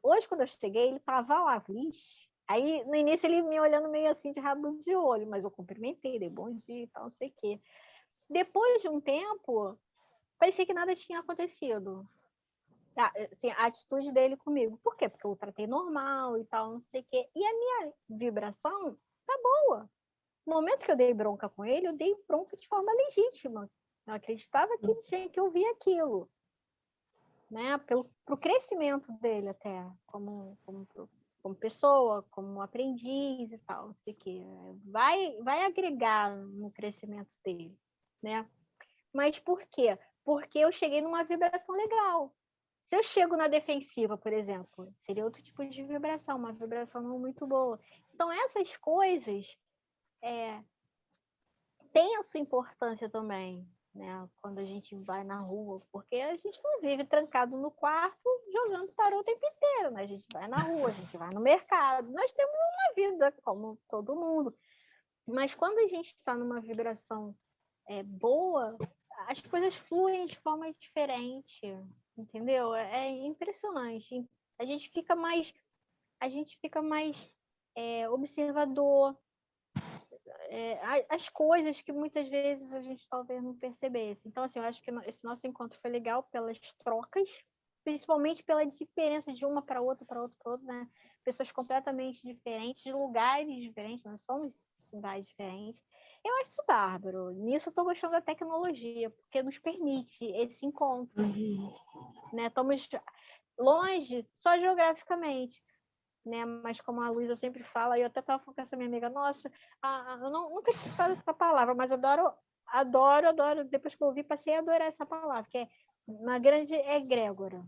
Hoje, quando eu cheguei, ele tava lá, vixe. Aí, no início, ele me olhando meio assim, de rabo de olho, mas eu cumprimentei, dei bom dia e tal, não sei o quê. Depois de um tempo, parecia que nada tinha acontecido. Assim, a atitude dele comigo. Por quê? Porque eu tratei normal e tal, não sei o quê. E a minha vibração tá boa. No momento que eu dei bronca com ele, eu dei bronca de forma legítima. Eu acreditava que ele tinha que ouvir aquilo. Né? Pro crescimento dele até, como pessoa, como aprendiz e tal, não sei o quê. Vai agregar no crescimento dele, né? Mas por quê? Porque eu cheguei numa vibração legal. Se eu chego na defensiva, por exemplo, seria outro tipo de vibração, uma vibração não muito boa. Então, essas coisas têm a sua importância também, né? Quando a gente vai na rua, porque a gente não vive trancado no quarto jogando tarô o tempo inteiro, né? A gente vai na rua, a gente vai no mercado, nós temos uma vida como todo mundo. Mas quando a gente está numa vibração boa, as coisas fluem de forma diferente, entendeu? É impressionante. A gente fica mais observador. As coisas que muitas vezes a gente talvez não percebesse. Então, assim, eu acho que esse nosso encontro foi legal pelas trocas, principalmente pela diferença de uma para outra, né? Pessoas completamente diferentes, de lugares diferentes, nós somos cidades diferentes. Eu acho isso bárbaro. Nisso eu estou gostando da tecnologia, porque nos permite esse encontro. Né? Estamos longe só geograficamente, né? Mas como a Luísa sempre fala, eu até estava falando com essa minha amiga, nossa, eu nunca tinha falado essa palavra, mas adoro, depois que eu ouvi, passei a adorar essa palavra, que é uma grande egrégora.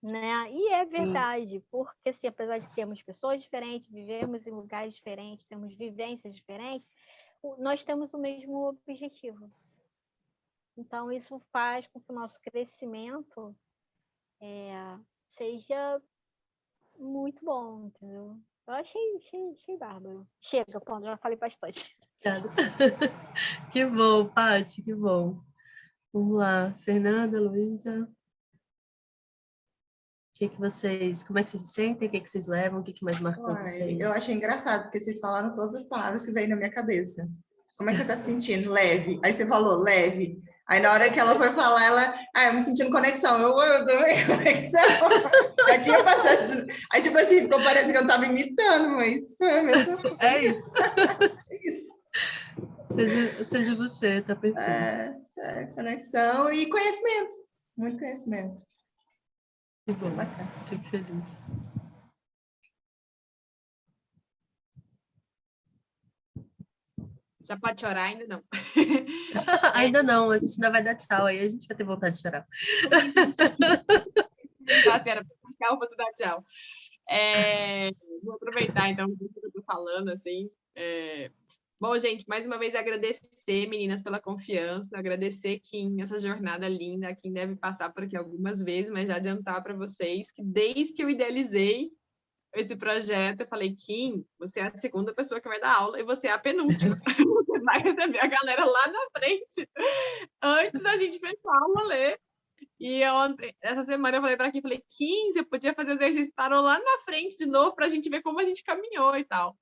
Né? E é verdade, porque assim, apesar de sermos pessoas diferentes, vivemos em lugares diferentes, temos vivências diferentes, nós temos o mesmo objetivo. Então, isso faz com que o nosso crescimento seja muito bom, entendeu? Eu achei bárbaro. Chega, pronto, já falei bastante. Que bom, Paty, que bom. Vamos lá, Fernanda, Luísa. Como é que vocês se sentem? O que vocês levam? O que mais marcou vocês? Eu achei engraçado, porque vocês falaram todas as palavras que veio na minha cabeça. Como é que você está se sentindo? Leve. Aí você falou, leve. Aí na hora que ela foi falar, eu me sentindo conexão. Eu também conexão. Já tinha passado. Aí, tipo assim, ficou parecendo que eu não estava imitando, mas foi a mesma coisa. É isso. É isso. Seja você, tá perfeito. Conexão e conhecimento. Muito conhecimento. Que bom, fico feliz. Já pode chorar? Ainda não. Ainda não, a gente ainda vai dar tchau, aí a gente vai ter vontade de chorar. Era para ficar, eu vou te dar tchau. Vou aproveitar, então, o que eu estou falando, assim. Bom, gente, mais uma vez agradecer, meninas, pela confiança, agradecer, Kim, essa jornada linda. A Kim deve passar por aqui algumas vezes, mas já adiantar para vocês que desde que eu idealizei esse projeto, eu falei, Kim, você é a segunda pessoa que vai dar aula e você é a penúltima. Você vai receber a galera lá na frente, antes da gente fechar o rolê. E essa semana eu falei para Kim, falei, Kim, você podia fazer o exercício tarô lá na frente de novo para a gente ver como a gente caminhou e tal.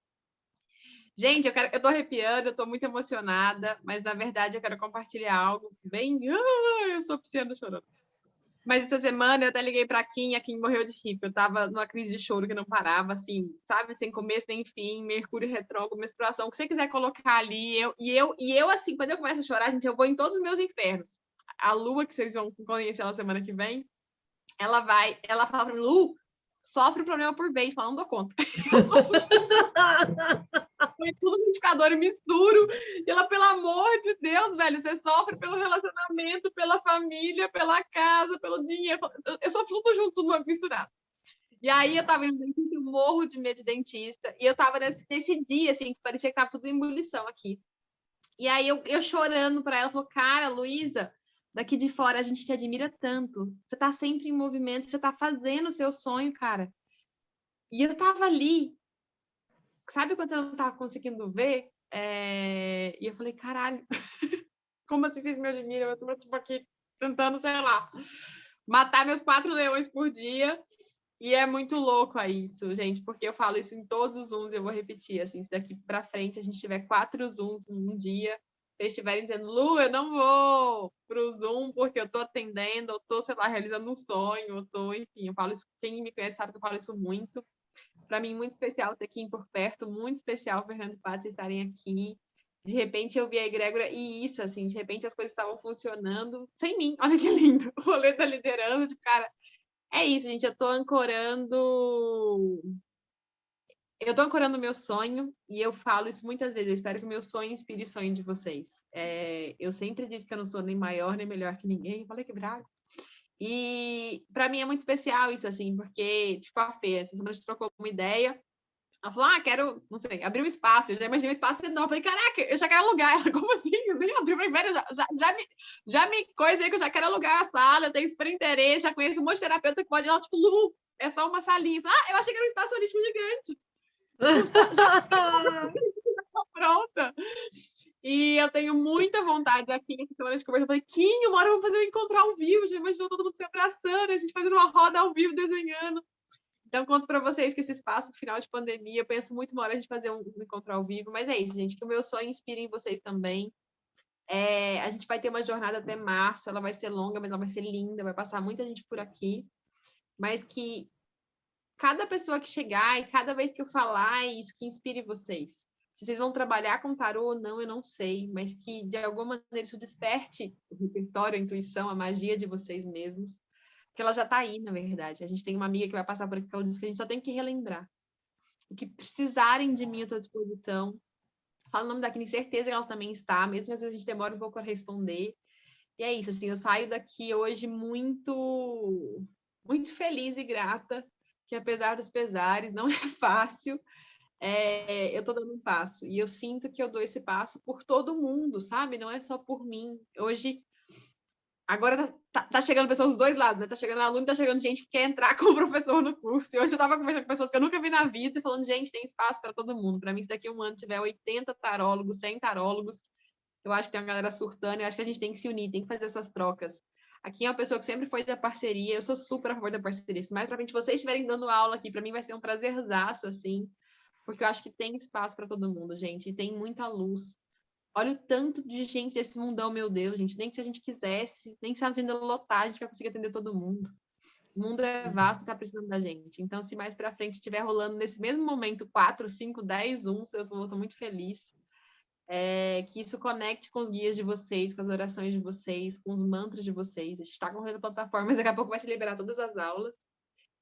Gente, eu tô arrepiando, eu tô muito emocionada, mas na verdade eu quero compartilhar algo bem... eu sou pisciana chorando. Mas essa semana eu até liguei pra Kim, a Kim morreu de rir. Eu tava numa crise de choro que não parava, assim, sabe? Sem começo nem fim, Mercúrio retrógrado, menstruação, o que você quiser colocar ali. Eu, assim, quando eu começo a chorar, gente, eu vou em todos os meus infernos. A Lua, que vocês vão conhecer ela semana que vem, ela fala pra mim, Lu, sofre um problema por vez, fala, não dou conta. Põe tudo no indicador e misturo. E ela, pelo amor de Deus, velho, você sofre pelo relacionamento, pela família, pela casa, pelo dinheiro. Eu sofro tudo junto, tudo misturado. E aí eu tava indo no dentista, eu morro de medo de dentista. E eu tava nesse dia, assim, que parecia que tava tudo em ebulição aqui. E aí eu chorando pra ela, falou, cara, Luísa, daqui de fora a gente te admira tanto. Você tá sempre em movimento, você tá fazendo o seu sonho, cara. E eu tava ali, sabe quando eu não tava conseguindo ver? E eu falei, caralho, como assim vocês me admiram? Eu tô, tipo, aqui tentando, sei lá, matar meus 4 leões por dia. E é muito louco isso, gente, porque eu falo isso em todos os Zooms, eu vou repetir, assim, se daqui pra frente a gente tiver 4 Zooms num dia, se eles estiverem dizendo, Lu, eu não vou pro Zoom porque eu tô atendendo, eu tô, sei lá, realizando um sonho, eu tô, enfim, eu falo isso, quem me conhece sabe que eu falo isso muito. Para mim, muito especial ter Kim por perto, muito especial, Fernando e Paty, estarem aqui. De repente, eu vi a egrégora e isso, assim, de repente as coisas estavam funcionando sem mim. Olha que lindo. O rolê da liderança, de cara. É isso, gente, eu tô ancorando o meu sonho e eu falo isso muitas vezes. Eu espero que o meu sonho inspire o sonho de vocês. Eu sempre disse que eu não sou nem maior nem melhor que ninguém. Falei que bravo. E para mim é muito especial isso, assim, porque, tipo, a Fê, essa semana a gente trocou uma ideia. Ela falou, quero, não sei, abrir um espaço. Eu já imaginei um espaço enorme. Eu falei, caraca, eu já quero alugar. Ela, como assim? Eu nem abri o primeiro, já me coisa aí que eu já quero alugar a sala, eu tenho super interesse, já conheço um monte de terapeuta que pode ir lá, tipo, Lu, é só uma salinha. Eu achei que era um espaço holístico gigante. pronta. E eu tenho muita vontade aqui nessa semana de conversa. Eu falei, Quinho, uma hora vamos fazer um encontro ao vivo. Já imaginou todo mundo se abraçando, a gente fazendo uma roda ao vivo, desenhando. Então, conto para vocês que esse espaço final de pandemia, eu penso muito uma hora a gente fazer um encontro ao vivo. Mas é isso, gente, que o meu sonho inspire em vocês também. A gente vai ter uma jornada até março, ela vai ser longa, mas ela vai ser linda, vai passar muita gente por aqui. Mas que cada pessoa que chegar e cada vez que eu falar, é isso que inspire vocês. Se vocês vão trabalhar com tarô ou não, eu não sei, mas que de alguma maneira isso desperte o repertório, a intuição, a magia de vocês mesmos, porque ela já está aí, na verdade. A gente tem uma amiga que vai passar por aqui, que ela disse que a gente só tem que relembrar. O que precisarem de mim, eu estou à disposição. Fala o nome da Kine, certeza que ela também está, mesmo às vezes a gente demora um pouco a responder. E é isso, assim, eu saio daqui hoje muito, muito feliz e grata, que apesar dos pesares, não é fácil, eu tô dando um passo. E eu sinto que eu dou esse passo por todo mundo, sabe? Não é só por mim. Hoje, agora tá chegando pessoas dos dois lados, né? Tá chegando aluno, tá chegando gente que quer entrar com o professor no curso. E hoje eu tava conversando com pessoas que eu nunca vi na vida, falando, gente, tem espaço para todo mundo. Para mim, se daqui a um ano tiver 80 tarólogos, 100 tarólogos, eu acho que tem uma galera surtando, eu acho que a gente tem que se unir, tem que fazer essas trocas. Aqui é uma pessoa que sempre foi da parceria, eu sou super a favor da parceria. Se mais pra frente vocês estiverem dando aula aqui, para mim vai ser um prazerzaço, assim, porque eu acho que tem espaço para todo mundo, gente, e tem muita luz. Olha o tanto de gente desse mundão, meu Deus, gente, nem que se a gente quisesse, nem que se a agenda lotar, a gente vai conseguir atender todo mundo. O mundo é vasto e tá precisando da gente. Então, se mais pra frente estiver rolando nesse mesmo momento 4, 5, 10, 1, eu tô muito feliz. Que isso conecte com os guias de vocês, com as orações de vocês, com os mantras de vocês. A gente está correndo a plataforma, mas daqui a pouco vai se liberar todas as aulas.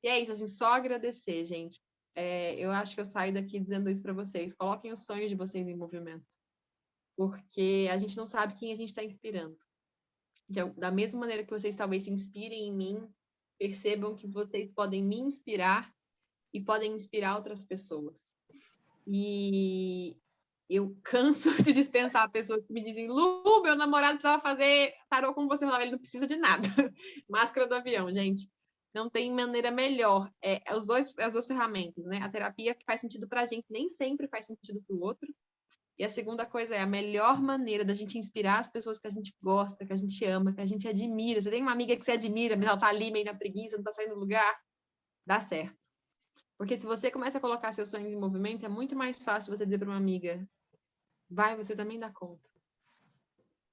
E é isso, assim, só agradecer, gente. Eu acho que eu saio daqui dizendo isso para vocês. Coloquem os sonhos de vocês em movimento. Porque a gente não sabe quem a gente está inspirando. Da mesma maneira que vocês talvez se inspirem em mim, percebam que vocês podem me inspirar e podem inspirar outras pessoas. E eu canso de dispensar pessoas que me dizem, Lu, meu namorado precisava fazer tarô com você. Eu falava, ele não precisa de nada. Máscara do avião, gente. Não tem maneira melhor. As duas ferramentas, né? A terapia que faz sentido pra gente nem sempre faz sentido pro outro. E a segunda coisa é a melhor maneira da gente inspirar as pessoas que a gente gosta, que a gente ama, que a gente admira. Você tem uma amiga que você admira, mas ela tá ali meio na preguiça, não tá saindo do lugar, dá certo. Porque se você começa a colocar seus sonhos em movimento, é muito mais fácil você dizer para uma amiga, vai, você também dá conta.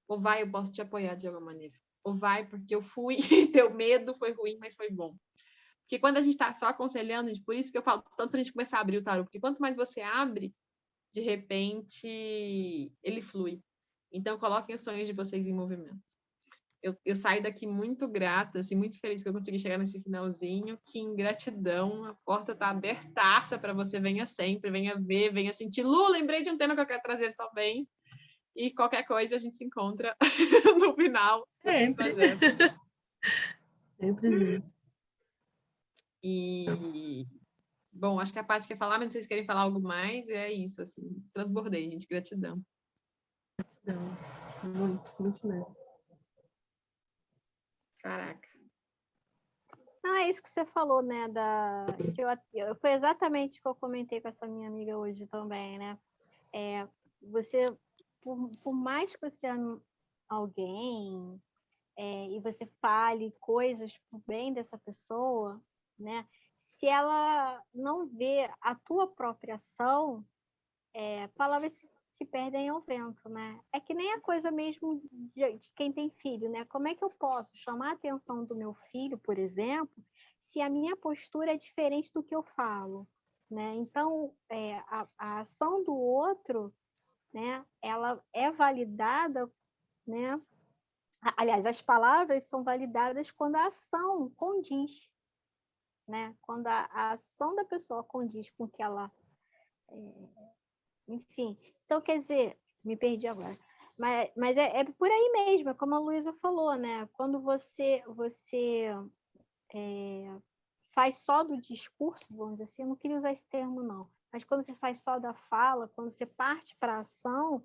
Ou vai, eu posso te apoiar de alguma maneira. Ou vai, porque eu fui, teu medo foi ruim, mas foi bom. Porque quando a gente está só aconselhando, gente, por isso que eu falo tanto pra gente começar a abrir o tarô, porque quanto mais você abre, de repente, ele flui. Então, coloquem os sonhos de vocês em movimento. Eu saio daqui muito grata, assim, muito feliz que eu consegui chegar nesse finalzinho. Que ingratidão, a porta está abertaça para você. Venha sempre, venha ver, venha sentir. Lu, lembrei de um tema que eu quero trazer, só vem. E qualquer coisa a gente se encontra no final do projeto. Sempre junto. E, bom, acho que a Paty quer falar, mas não sei se querem falar algo mais. É isso, assim, transbordei, gente. Gratidão. Gratidão. Muito, muito mesmo. Caraca. Não, é isso que você falou, né? Foi exatamente o que eu comentei com essa minha amiga hoje também, né? Você, por mais que você ame alguém e você fale coisas pro bem dessa pessoa, né? Se ela não vê a tua própria ação, palavras se perdem ao vento, né? É que nem a coisa mesmo de quem tem filho, né? Como é que eu posso chamar a atenção do meu filho, por exemplo, se a minha postura é diferente do que eu falo, né? Então, a ação do outro, né? Ela é validada, né? Aliás, as palavras são validadas quando a ação condiz, né? Quando a ação da pessoa condiz com que ela enfim, então quer dizer, me perdi agora, mas é por aí mesmo, é como a Luísa falou, né? Quando você sai só do discurso, vamos dizer assim, eu não queria usar esse termo não, mas quando você sai só da fala, quando você parte para a ação,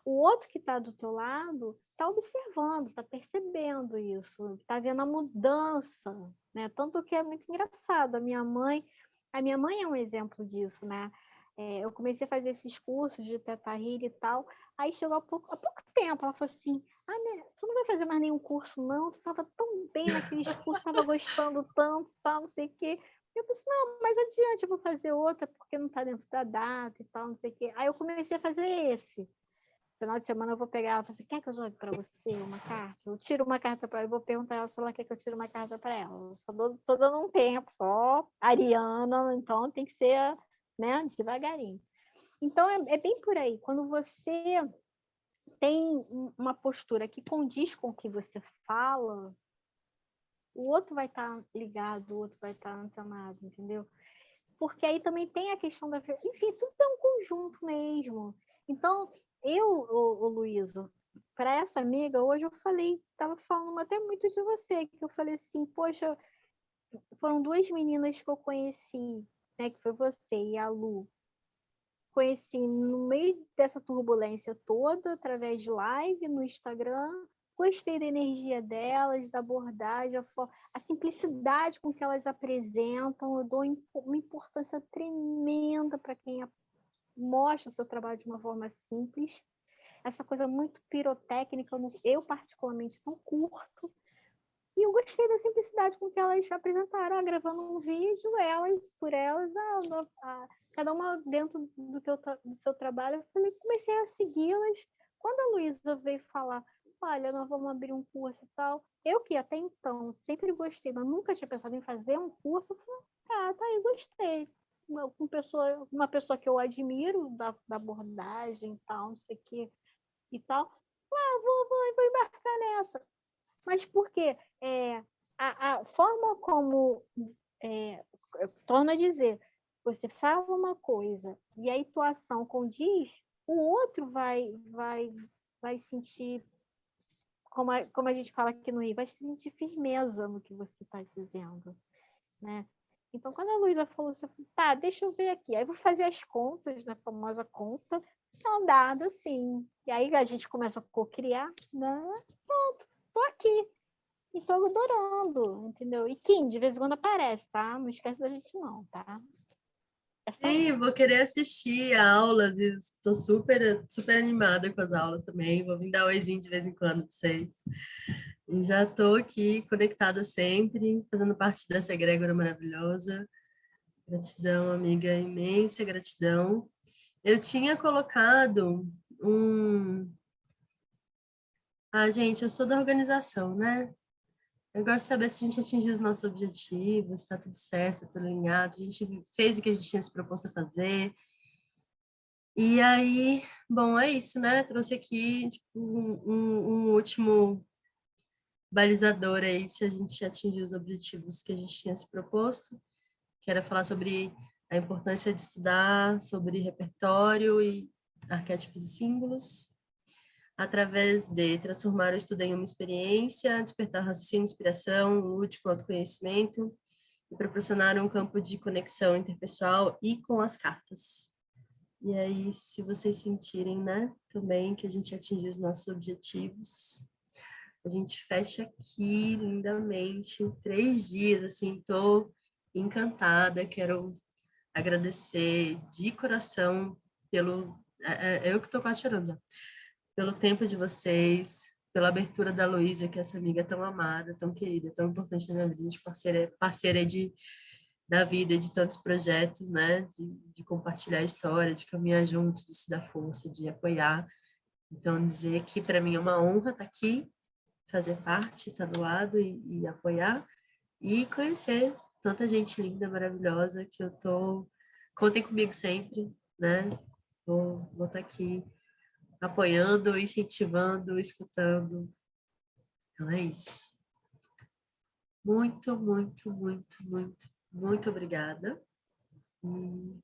o outro que está do teu lado está observando, está percebendo isso, está vendo a mudança, né? Tanto que é muito engraçado, a minha mãe é um exemplo disso, né? eu comecei a fazer esses cursos de Teta Healing e tal. Aí chegou há pouco tempo, ela falou assim, né, tu não vai fazer mais nenhum curso, não? Tu estava tão bem naqueles cursos, estava gostando tanto, tal, não sei o quê. Eu falei assim, não, mais adiante eu vou fazer outra, porque não está dentro da data e tal, não sei o quê. Aí eu comecei a fazer esse. Final de semana eu vou pegar ela e falar assim, quer que eu jogue para você uma carta? Eu tiro uma carta para ela, eu vou perguntar a ela se ela quer que eu tire uma carta para ela. Eu só tô dando um tempo, só Ariana, então tem que ser, né, devagarinho. Então, é bem por aí. Quando você tem uma postura que condiz com o que você fala, o outro vai estar ligado, o outro vai estar antenado, entendeu? Porque aí também tem a questão da... Enfim, tudo é um conjunto mesmo. Então, Luísa, para essa amiga, hoje eu falei, estava falando até muito de você, que eu falei assim, poxa, foram duas meninas que eu conheci, né, que foi você e a Lu. Conheci no meio dessa turbulência toda, através de live no Instagram. Gostei da energia delas, da abordagem, a simplicidade com que elas apresentam. Eu dou uma importância tremenda para quem mostra o seu trabalho de uma forma simples. Essa coisa muito pirotécnica, eu particularmente não curto. E eu gostei da simplicidade com que elas apresentaram, gravando um vídeo, elas por elas, cada uma dentro do seu trabalho. Eu falei, comecei a segui-las. Quando a Luísa veio falar, olha, nós vamos abrir um curso e tal, eu que até então sempre gostei, mas nunca tinha pensado em fazer um curso, eu falei, tá aí, gostei. Uma pessoa que eu admiro da abordagem e tal, não sei o que e tal, vou embarcar nessa. Mas por quê? A forma como, torno a dizer, você fala uma coisa e a intuação condiz, o outro vai sentir, como a gente fala aqui no Rio, vai sentir firmeza no que você está dizendo, né? Então, quando a Luísa falou assim, tá, deixa eu ver aqui. Aí vou fazer as contas, né? A famosa conta, não dado assim. E aí a gente começa a cocriar, né? Pronto, tô aqui. E tô adorando, entendeu? E Kim, de vez em quando aparece, tá? Não esquece da gente não, tá? Sim, vou querer assistir aulas e estou super, super animada com as aulas também. Vou vir dar um oizinho de vez em quando para vocês. E já estou aqui conectada sempre, fazendo parte dessa egrégora maravilhosa. Gratidão, amiga, imensa gratidão. Eu tinha colocado um... gente, eu sou da organização, né? Eu gosto de saber se a gente atingiu os nossos objetivos, se está tudo certo, se está tudo alinhado, se a gente fez o que a gente tinha se proposto a fazer. E aí, bom, é isso, né? Trouxe aqui tipo, um último balizador aí, se a gente atingir os objetivos que a gente tinha se proposto, que era falar sobre a importância de estudar, sobre repertório e arquétipos e símbolos, através de transformar o estudo em uma experiência, despertar raciocínio, inspiração, lúdico, autoconhecimento e proporcionar um campo de conexão interpessoal e com as cartas. E aí, se vocês sentirem, né, também que a gente atingiu os nossos objetivos, a gente fecha aqui lindamente, 3 dias, assim, tô encantada, quero agradecer de coração pelo... eu que tô quase chorando já. Pelo tempo de vocês, pela abertura da Luísa, que é essa amiga tão amada, tão querida, tão importante na minha vida, de parceira da vida, de tantos projetos, né? De compartilhar a história, de caminhar junto, de se dar força, de apoiar. Então, dizer que para mim é uma honra estar aqui, fazer parte, estar do lado e apoiar, e conhecer tanta gente linda, maravilhosa, que eu tô... Contem comigo sempre, né? Vou estar aqui apoiando, incentivando, escutando. Então é isso. Muito, muito, muito, muito, muito obrigada. E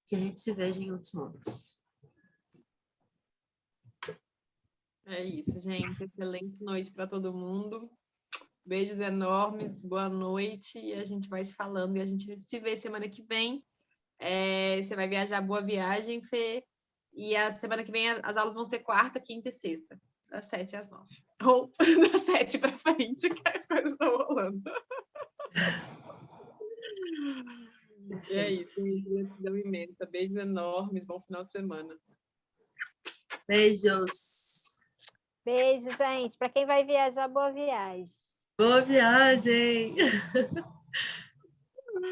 que a gente se veja em outros momentos. É isso, gente. Excelente noite para todo mundo. Beijos enormes, boa noite. E a gente vai se falando e a gente se vê semana que vem. Você vai viajar, boa viagem, Fê. E a semana que vem as aulas vão ser quarta, quinta e sexta, das 7 às 9. Ou das 7 para frente, que as coisas estão rolando. E é isso, gratidão imensa. Beijos enormes, bom final de semana. Beijos. Beijo, gente. Para quem vai viajar, boa viagem. Boa viagem.